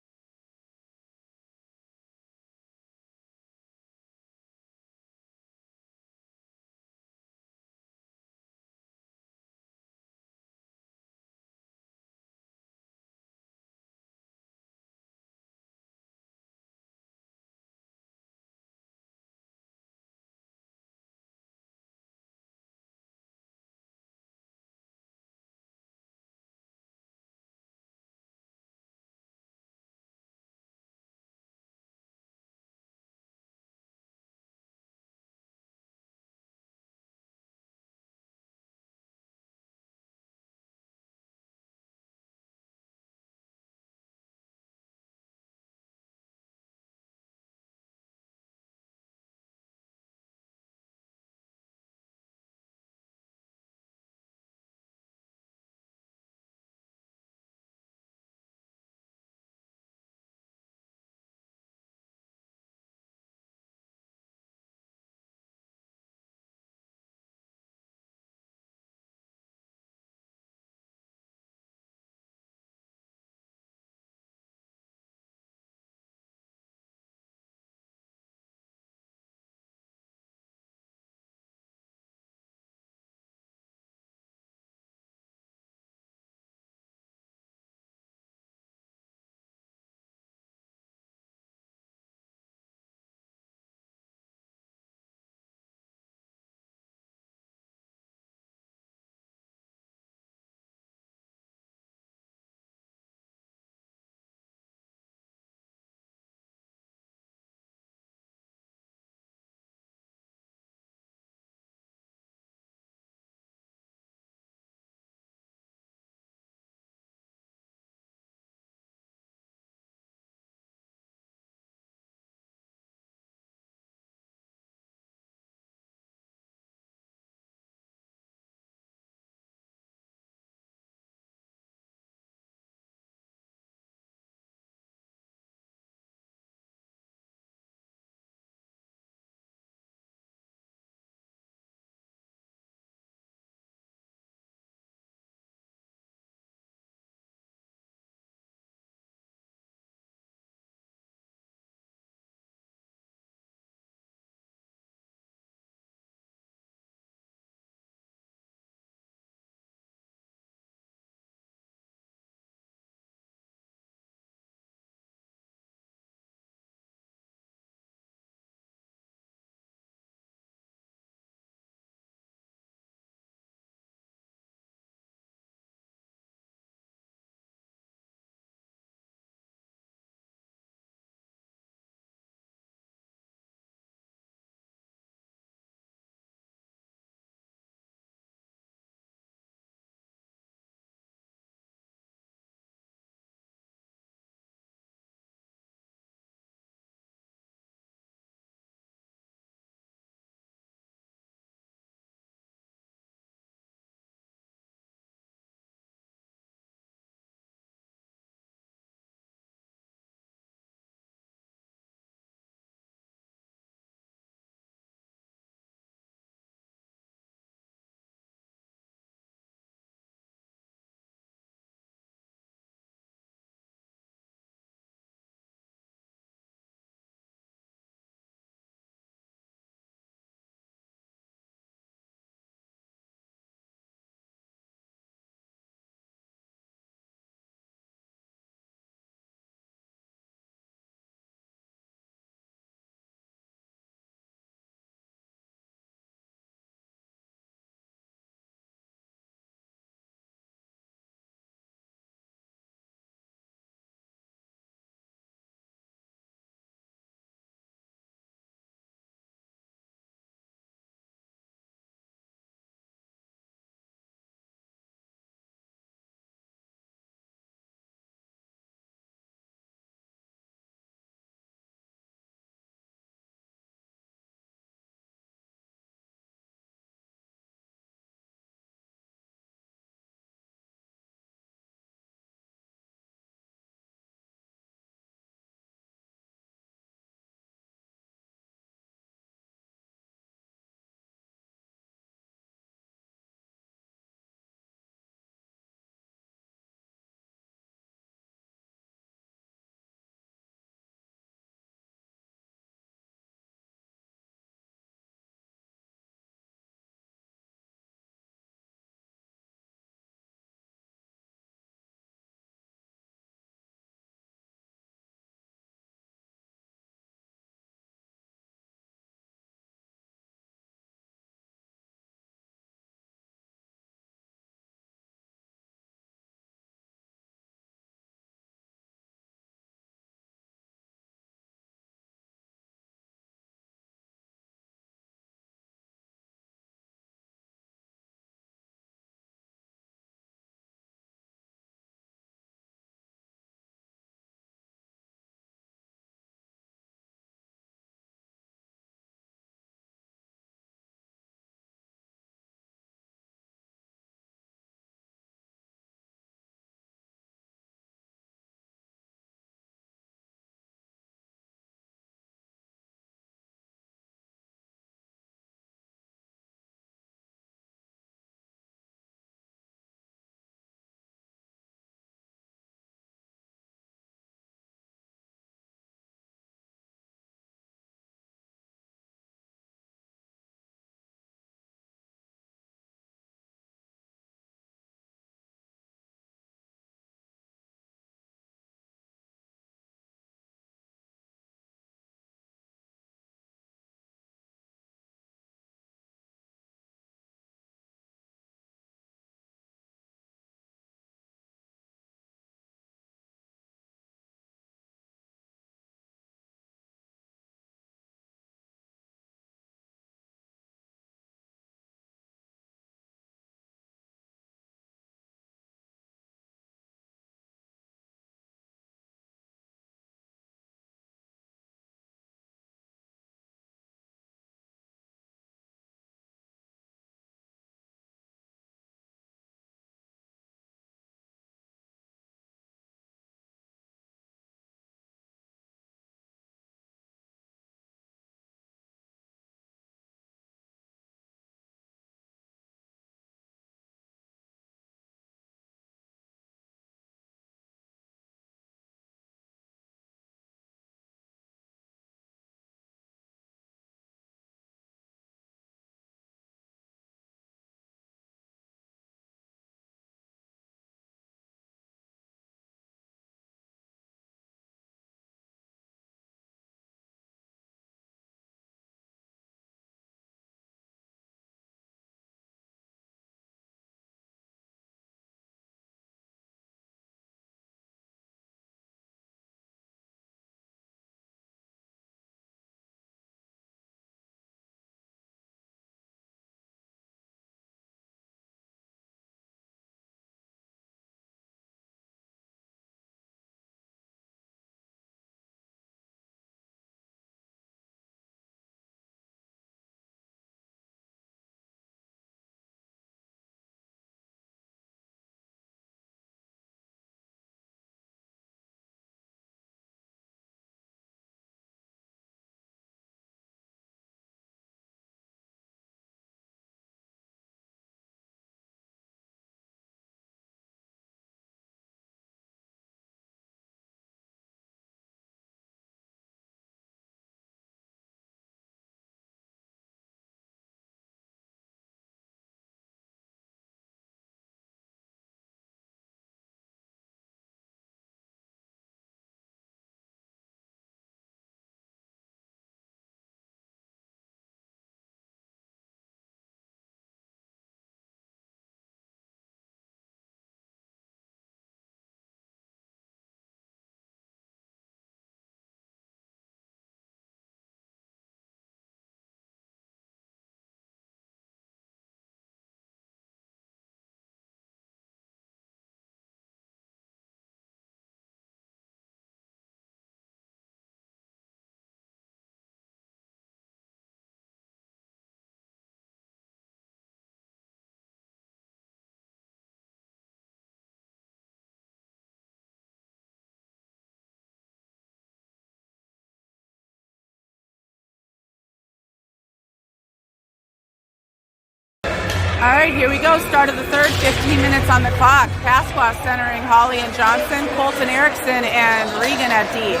All right, here we go. Start of the third, 15 minutes on the clock. Pasqua centering Holly and Johnson, Colton Erickson, and Regan at D.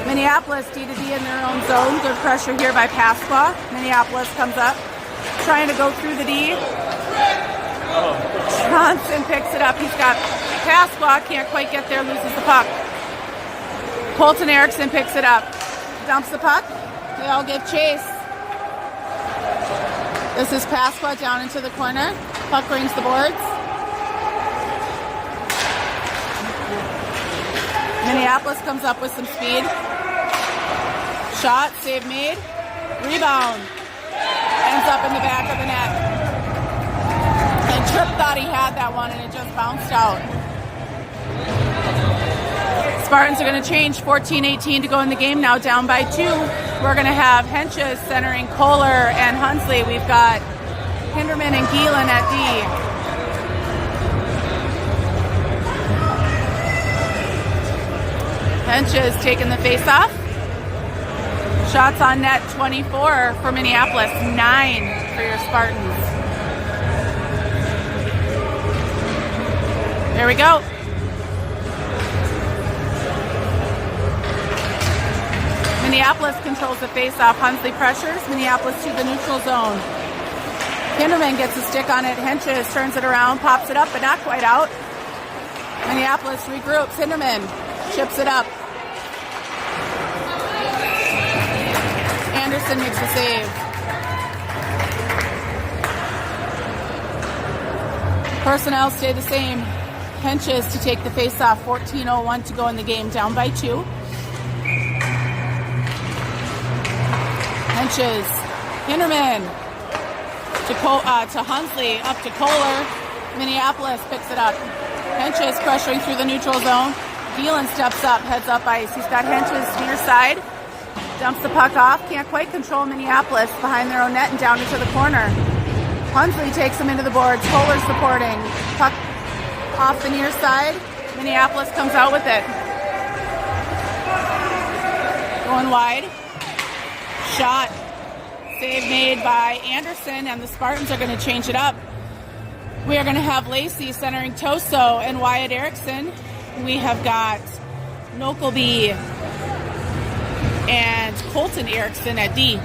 Minneapolis D to D in their own zone. Good pressure here by Pasqua. Minneapolis comes up, trying to go through the D. Johnson picks it up. He's got Pasqua, can't quite get there, loses the puck. Colton Erickson picks it up, dumps the puck. They all give chase. This is Pasqua down into the corner. Puck rings the boards. Minneapolis comes up with some speed. Shot, save made. Rebound. Ends up in the back of the net. And Tripp thought he had that one and it just bounced out. Spartans are going to change. 14-18 to go in the game, now down by 2. We're going to have Henches centering Kohler and Hunsley. We've got Hinderman and Gielen at D. Henches taking the face-off. Shots on net, 24 for Minneapolis, 9 for your Spartans. There we go. Minneapolis controls the face-off. Hunsley pressures. Minneapolis to the neutral zone. Hinderman gets a stick on it. Henches turns it around, pops it up, but not quite out. Minneapolis regroups. Hinderman chips it up. Anderson makes the save. Personnel stay the same. Henches to take the face-off. 14:01 to go in the game, down by 2. Henches, Hinderman to Hunsley, up to Kohler. Minneapolis picks it up. Henches pressuring through the neutral zone. Gielen steps up, heads up ice. He's got Henches near side. Dumps the puck off. Can't quite control Minneapolis behind their own net and down into the corner. Hunsley takes him into the boards. Kohler supporting. Puck off the near side. Minneapolis comes out with it. Going wide. Shot. Save made by Anderson, and the Spartans are going to change it up. We are going to have Lacey centering Toso and Wyatt Erickson. We have got Nokelby and Colton Erickson at D.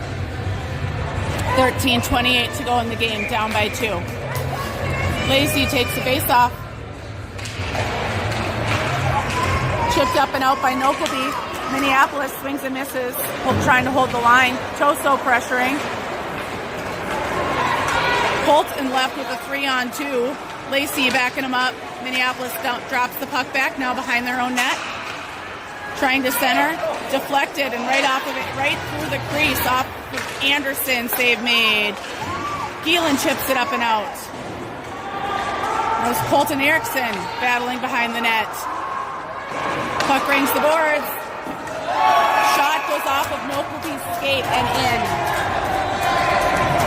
13:28 to go in the game, down by 2. Lacey takes the face-off. Chipped up and out by Nokelby. Minneapolis swings and misses, trying to hold the line. Toso pressuring. Colton left with a 3-on-2. Lacey backing him up. Minneapolis drops the puck back, now behind their own net. Trying to center. Deflected, and right off of it, right through the crease, off of Anderson, save made. Gielen chips it up and out. That was Colton Erickson battling behind the net. Puck rings the boards. Shot goes off of Nokelby's skate and in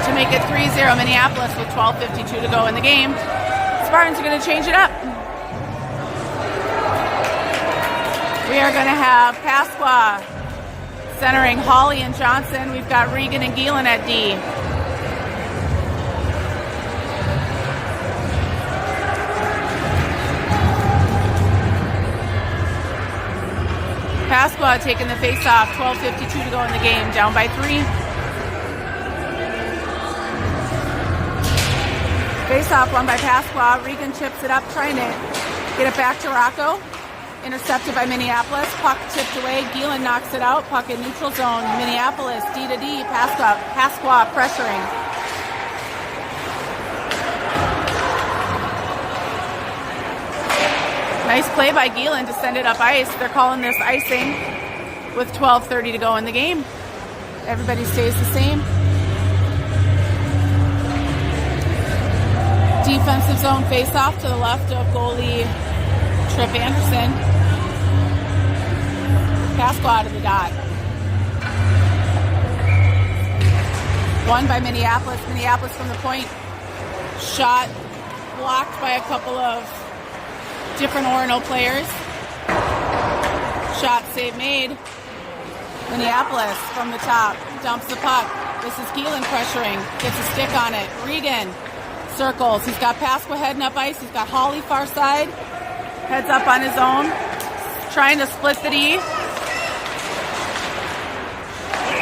to make it 3-0 Minneapolis with 12:52 to go in the game. Spartans are going to change it up. We are going to have Pasqua centering Holly and Johnson. We've got Regan and Gielen at D. Pasqua taking the face-off. 12:52 to go in the game, down by 3. Face-off won by Pasqua. Regan chips it up, trying to get it back to Rocco. Intercepted by Minneapolis. Puck tipped away. Gielen knocks it out. Puck in neutral zone. Minneapolis, D to D. Pasqua pressuring. Nice play by Gielen to send it up ice. They're calling this icing with 12:30 to go in the game. Everybody stays the same. Defensive zone face-off to the left of goalie Tripp Anderson. Pasqua out of the dot. Won by Minneapolis. Minneapolis from the point. Shot blocked by a couple of different Orono players. Shot save made. Minneapolis from the top dumps the puck. This is Gielen pressuring. Gets a stick on it. Regan Circles. He's got Pasqua heading up ice. He's got Holly far side. Heads up on his own. Trying to split the D.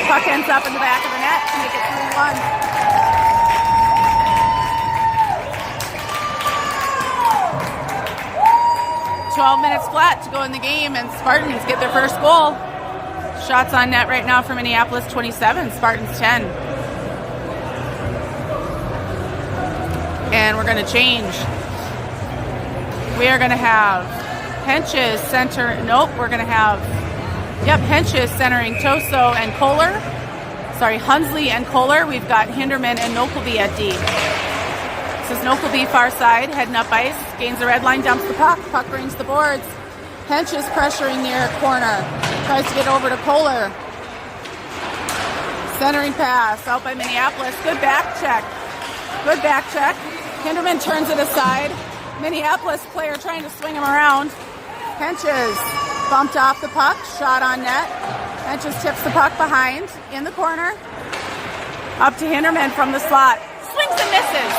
Puck ends up in the back of the net to make it 3-1. 12 minutes flat to go in the game, and Spartans get their first goal. Shots on net right now for Minneapolis, 27, Spartans 10. And we're going to change. We are going to have Henches center. Nope, we're going to have, Henches centering Toso and Kohler. Sorry, Hunsley and Kohler. We've got Hinderman and Nokelby at D. This is Nokelby far side, heading up ice. Gains the red line, dumps the puck. Puck rings the boards. Henches pressuring near corner. Tries to get over to Kohler. Centering pass out by Minneapolis. Good back check. Good back check. Hinderman turns it aside. Minneapolis player trying to swing him around. Henches bumped off the puck. Shot on net. Henches tips the puck behind in the corner. Up to Hinderman from the slot. Swings and misses.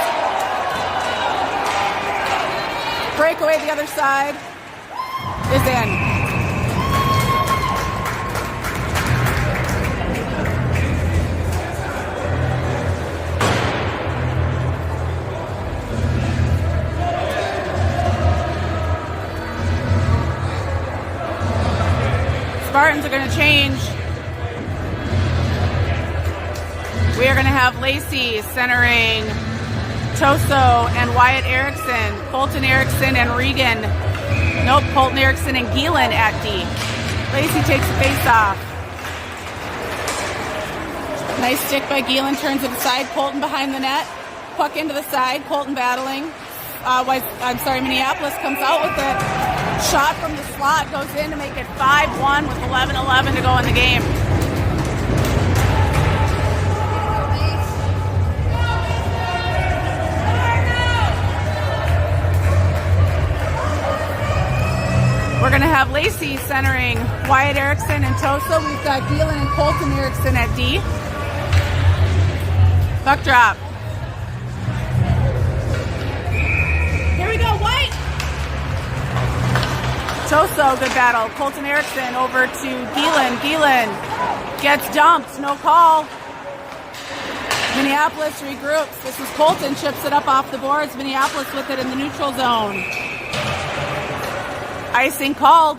Breakaway the other side is in. Spartans are going to change. We are going to have Lacey centering Toso and Wyatt Erickson, Colton Erickson and Regan. Nope, Colton Erickson and Geelan at D. Lacey takes the face off. Nice stick by Geelan, turns it aside. Colton behind the net. Puck into the side. Colton battling. Minneapolis comes out with it. Shot from the slot goes in to make it 5-1 with 11:11 to go in the game. We're going to have Lacey centering Wyatt Erickson and Tosa. We've got Geelan and Colton Erickson at D. Puck drop. Here we go, White. Tosa, good battle. Colton Erickson over to Geelan. Geelan gets dumped, no call. Minneapolis regroups. This is Colton, chips it up off the boards. Minneapolis with it in the neutral zone. Icing called.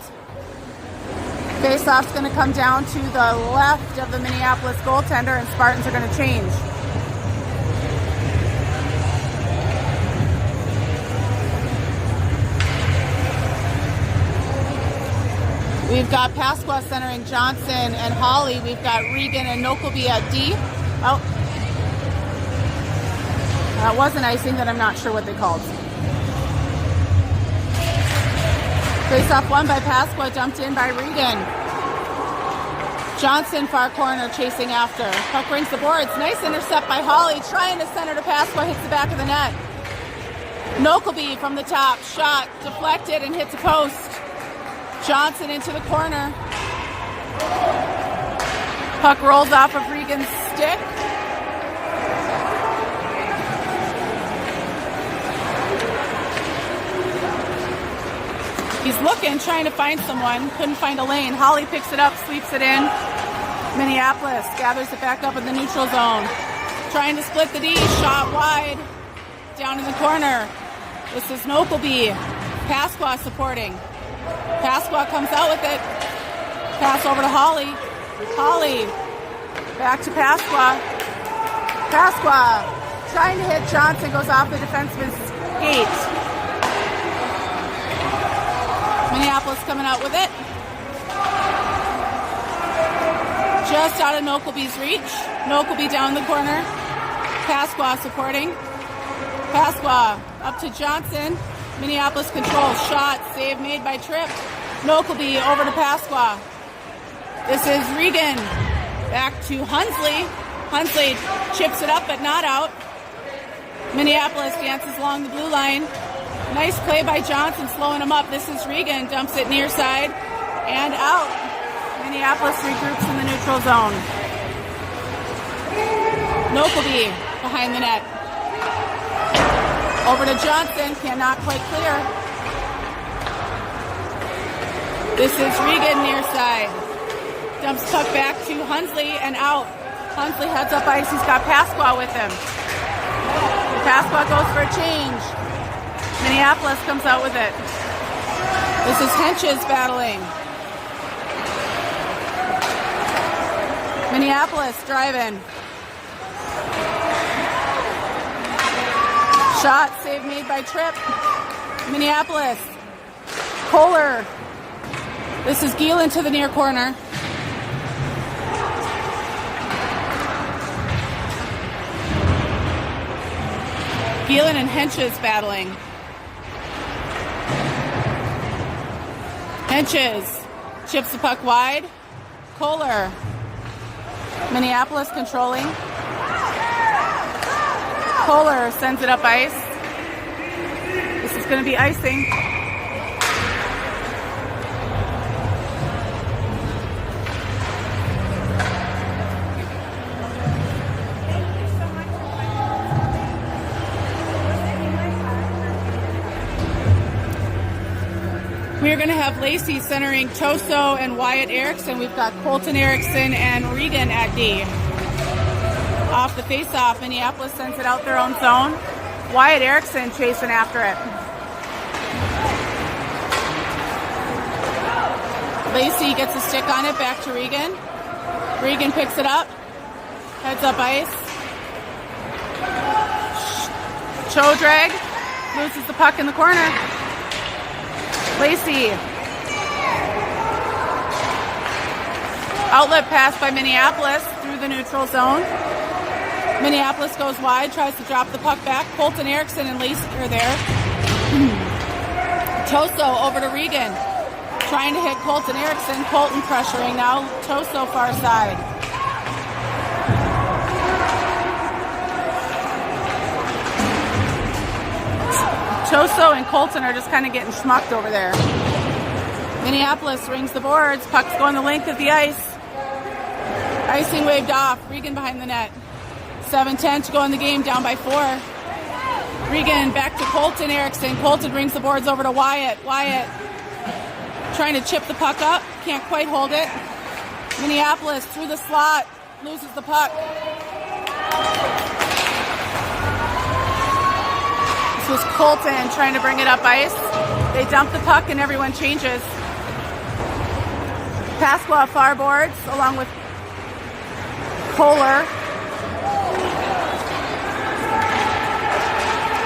Faceoff's going to come down to the left of the Minneapolis goaltender, and Spartans are going to change. We've got Pasqua centering Johnson and Holly. We've got Regan and Nokelby at D. Oh, that was an icing that I'm not sure what they called. Face-off won by Pasqua, dumped in by Regan. Johnson, far corner, chasing after. Puck rings the boards. Nice intercept by Holly, trying to center to Pasqua, hits the back of the net. Nokelby from the top, shot, deflected, and hits a post. Johnson into the corner. Puck rolls off of Regan's stick. He's looking, trying to find someone. Couldn't find a lane. Holly picks it up, sweeps it in. Minneapolis gathers it back up in the neutral zone. Trying to split the D. Shot wide. Down in the corner. This is Nokelby. Pasqua supporting. Pasqua comes out with it. Pass over to Holly. Holly. Back to Pasqua. Pasqua. Trying to hit Johnson. Goes off the defenseman's skate. Minneapolis coming out with it. Just out of Nokelby's reach. Nokelby down the corner. Pasqua supporting. Pasqua up to Johnson. Minneapolis controls. Shot. Save made by Tripp. Nokelby over to Pasqua. This is Regan. Back to Hunsley. Hunsley chips it up but not out. Minneapolis dances along the blue line. Nice play by Johnson, slowing him up. This is Regan, dumps it near side and out. Minneapolis regroups in the neutral zone. Nokelby behind the net. Over to Johnson, cannot quite clear. This is Regan near side. Dumps puck back to Hunsley and out. Hunsley heads up ice, he's got Pasqua with him. Pasqua goes for a change. Minneapolis comes out with it. This is Henches battling. Minneapolis driving. Shot, save made by Tripp. Minneapolis. Kohler. This is Gielan to the near corner. Gielan and Henches battling. Henches chips the puck wide. Kohler. Minneapolis controlling. Kohler sends it up ice. This is going to be icing. We're going to have Lacey centering Toso and Wyatt Erickson. We've got Colton Erickson and Regan at D. Off the faceoff, Minneapolis sends it out their own zone. Wyatt Erickson chasing after it. Lacey gets a stick on it, back to Regan. Regan picks it up, heads up ice. Cho drag, loses the puck in the corner. Lacey. Outlet pass by Minneapolis through the neutral zone. Minneapolis goes wide, tries to drop the puck back. Colton Erickson and Lacey are there. Toso over to Regan. Trying to hit Colton Erickson. Colton pressuring now. Toso far side. Toso and Colton are just kind of getting schmucked over there. Minneapolis rings the boards. Puck's going the length of the ice. Icing waved off. Regan behind the net. 7:10 to go in the game, down by 4. Regan back to Colton Erickson. Colton brings the boards over to Wyatt. Wyatt trying to chip the puck up. Can't quite hold it. Minneapolis through the slot. Loses the puck. This was Colton trying to bring it up ice. They dump the puck and everyone changes. Pasqua far boards along with Kohler.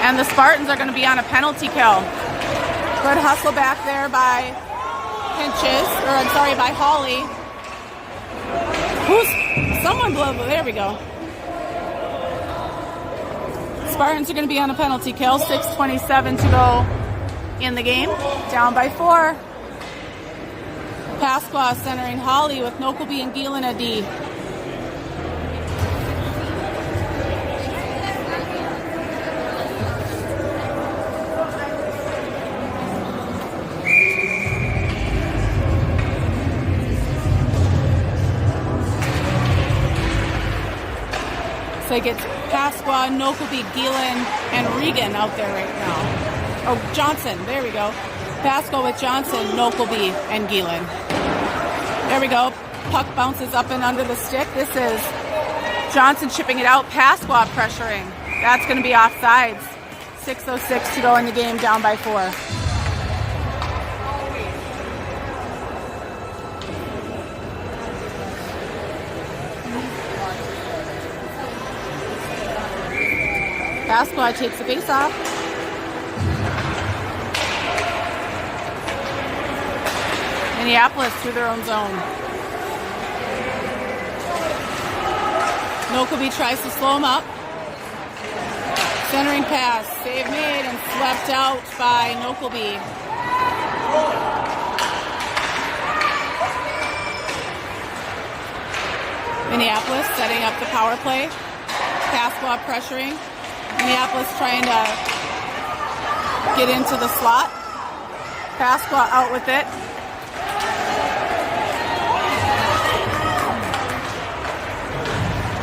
And the Spartans are going to be on a penalty kill. Good hustle back there by by Hawley. Someone blew, there we go. Spartans are going to be on a penalty kill. 6:27 to go in the game. Down by 4. Pasqua centering Hawley with Nokelby and Gielan at D. So it gets Pasqua, Nokelby, Gielan, and Regan out there right now. Oh, Johnson, there we go. Pasqua with Johnson, Nokelby, and Gielan. There we go. Puck bounces up and under the stick. This is Johnson chipping it out. Pasqua pressuring. That's going to be offsides. 6:06 to go in the game, down by 4. Pasqua takes the face off. Minneapolis through their own zone. Nokelby tries to slow him up. Centering pass, save made and swept out by Nokelby. Minneapolis setting up the power play. Pasqua pressuring. Minneapolis trying to get into the slot. Pasqua out with it.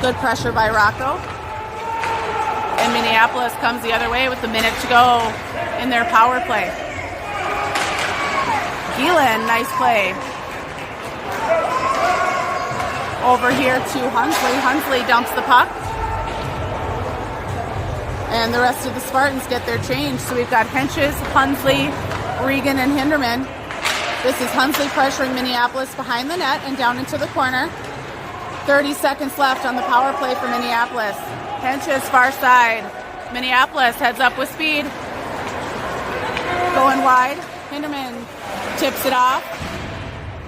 Good pressure by Rocco. And Minneapolis comes the other way with a minute to go in their power play. Gielan, nice play. Over here to Hunsley. Hunsley dumps the puck. And the rest of the Spartans get their change. So we've got Henches, Hunsley, Regan, and Hinderman. This is Hunsley pressuring Minneapolis behind the net and down into the corner. 30 seconds left on the power play for Minneapolis. Henches, far side. Minneapolis heads up with speed. Going wide. Hinderman tips it off.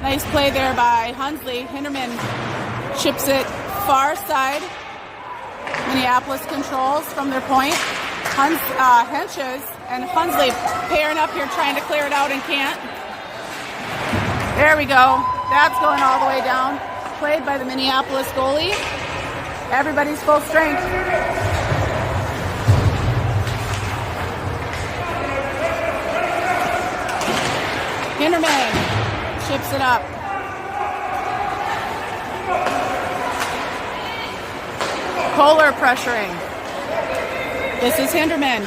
Nice play there by Hunsley. Hinderman chips it far side. Minneapolis controls from their point. Henches and Hunsley pairing up here trying to clear it out and can't. There we go. That's going all the way down. Played by the Minneapolis goalie. Everybody's full strength. Hinderman chips it up. Kohler pressuring. This is Hinderman.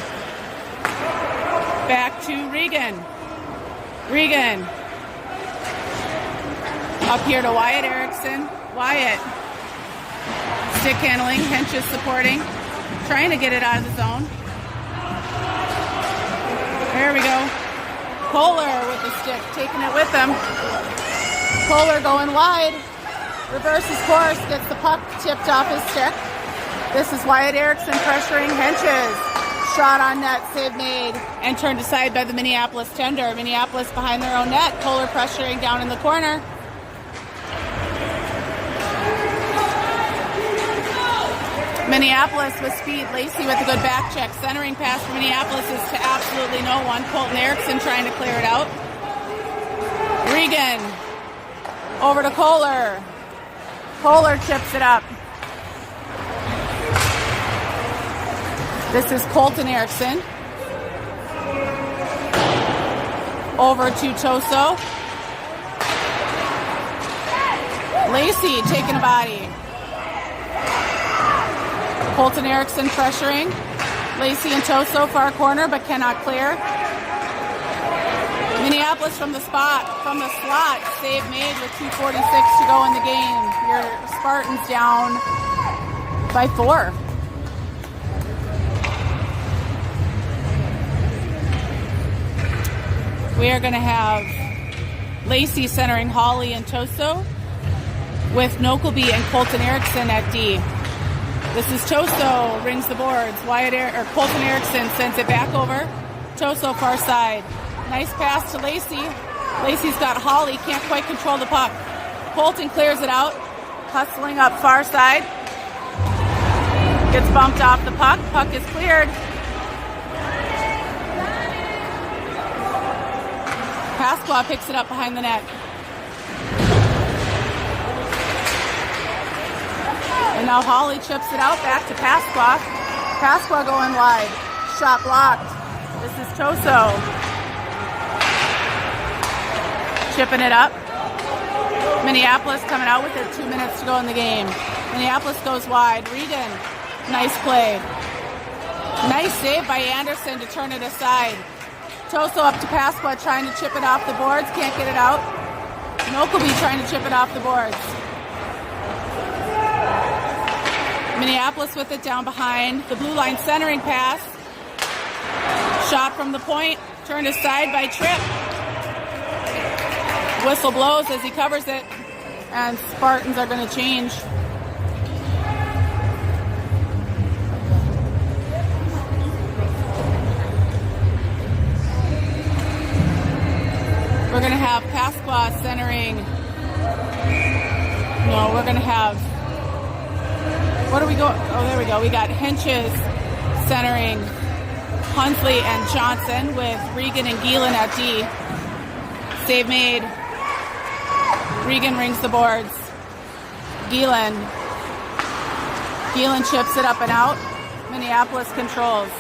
Back to Regan. Regan. Up here to Wyatt Erickson. Wyatt. Stick handling. Henches supporting. Trying to get it out of the zone. There we go. Kohler with the stick. Taking it with him. Kohler going wide. Reverses course. Gets the puck tipped off his stick. This is Wyatt Erickson pressuring Henches. Shot on net, save made, and turned aside by the Minneapolis tender. Minneapolis behind their own net. Kohler pressuring down in the corner. Minneapolis with speed. Lacey with a good back check. Centering pass for Minneapolis is to absolutely no one. Colton Erickson trying to clear it out. Regan. Over to Kohler. Kohler chips it up. This is Colton Erickson. Over to Toso. Lacey taking a body. Colton Erickson pressuring. Lacey and Toso far corner but cannot clear. Minneapolis from the spot, from the slot. Save made with 2:46 to go in the game. Your Spartans down by 4. We are going to have Lacey centering Hawley and Toso with Nokelby and Colton Erickson at D. This is Toso, rings the boards. Colton Erickson sends it back over. Toso far side. Nice pass to Lacey. Lacey's got Hawley, can't quite control the puck. Colton clears it out, hustling up far side. Gets bumped off the puck. Puck is cleared. Pasqua picks it up behind the net. And now Hawley chips it out back to Pasqua. Pasqua going wide. Shot blocked. This is Toso. Chipping it up. Minneapolis coming out with it. 2 minutes to go in the game. Minneapolis goes wide. Regan. Nice play. Nice save by Anderson to turn it aside. Toso up to Pasqua trying to chip it off the boards. Can't get it out. Nokelby trying to chip it off the boards. Minneapolis with it down behind. The blue line centering pass. Shot from the point. Turned aside by Tripp. Whistle blows as he covers it. And Spartans are going to change. We're going to have Pasqua centering. No, we're going to have... What do we go? Oh, there we go. We got Henches centering Hunsley and Johnson with Regan and Gielan at D. Save made. Regan rings the boards. Gielan chips it up and out. Minneapolis controls.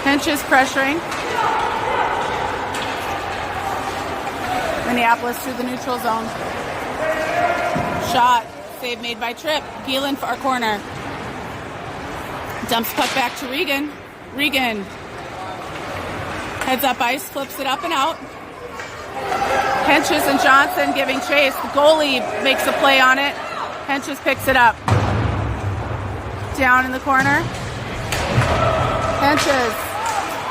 Henches pressuring. Minneapolis through the neutral zone. Shot. Save made by Tripp. Gielan far corner. Dumps puck back to Regan. Regan heads up ice, flips it up and out. Henches and Johnson giving chase. The goalie makes a play on it. Henches picks it up. Down in the corner. Henches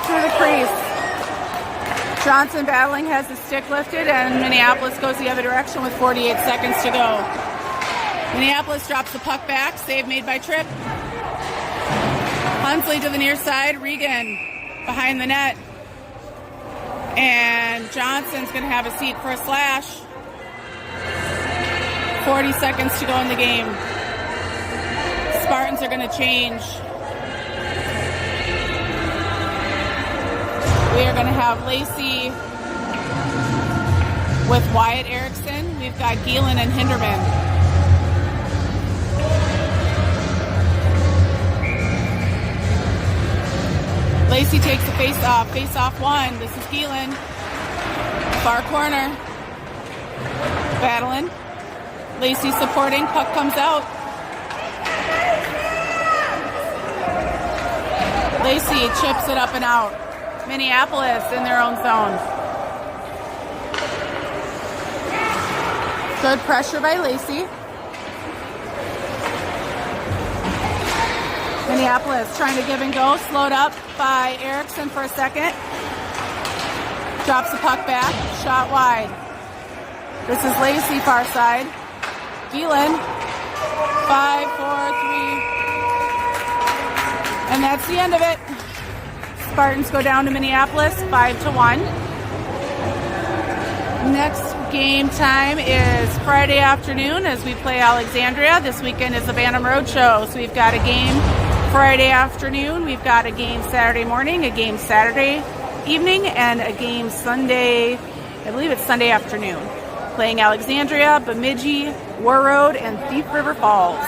through the crease. Johnson battling, has the stick lifted, and Minneapolis goes the other direction with 48 seconds to go. Minneapolis drops the puck back. Save made by Tripp. Hunsley to the near side. Regan behind the net. And Johnson's going to have a seat for a slash. 40 seconds to go in the game. Spartans are going to change. We are going to have Lacey with Wyatt Erickson. We've got Gielen and Hinderman. Lacey takes the face-off. Face-off one. This is Gielen. Far corner. Battling. Lacey supporting. Puck comes out. Lacey chips it up and out. Minneapolis in their own zone. Good pressure by Lacey. Minneapolis trying to give and go. Slowed up by Erickson for a second. Drops the puck back. Shot wide. This is Lacey far side. Gielen. 5, 4, 3. And that's the end of it. Spartans go down to Minneapolis 5-1. Next game time is Friday afternoon as we play Alexandria. This weekend is the Bantam Roadshow. So we've got a game Friday afternoon, we've got a game Saturday morning, a game Saturday evening, and a game Sunday, I believe it's Sunday afternoon. Playing Alexandria, Bemidji, Warroad, and Thief River Falls.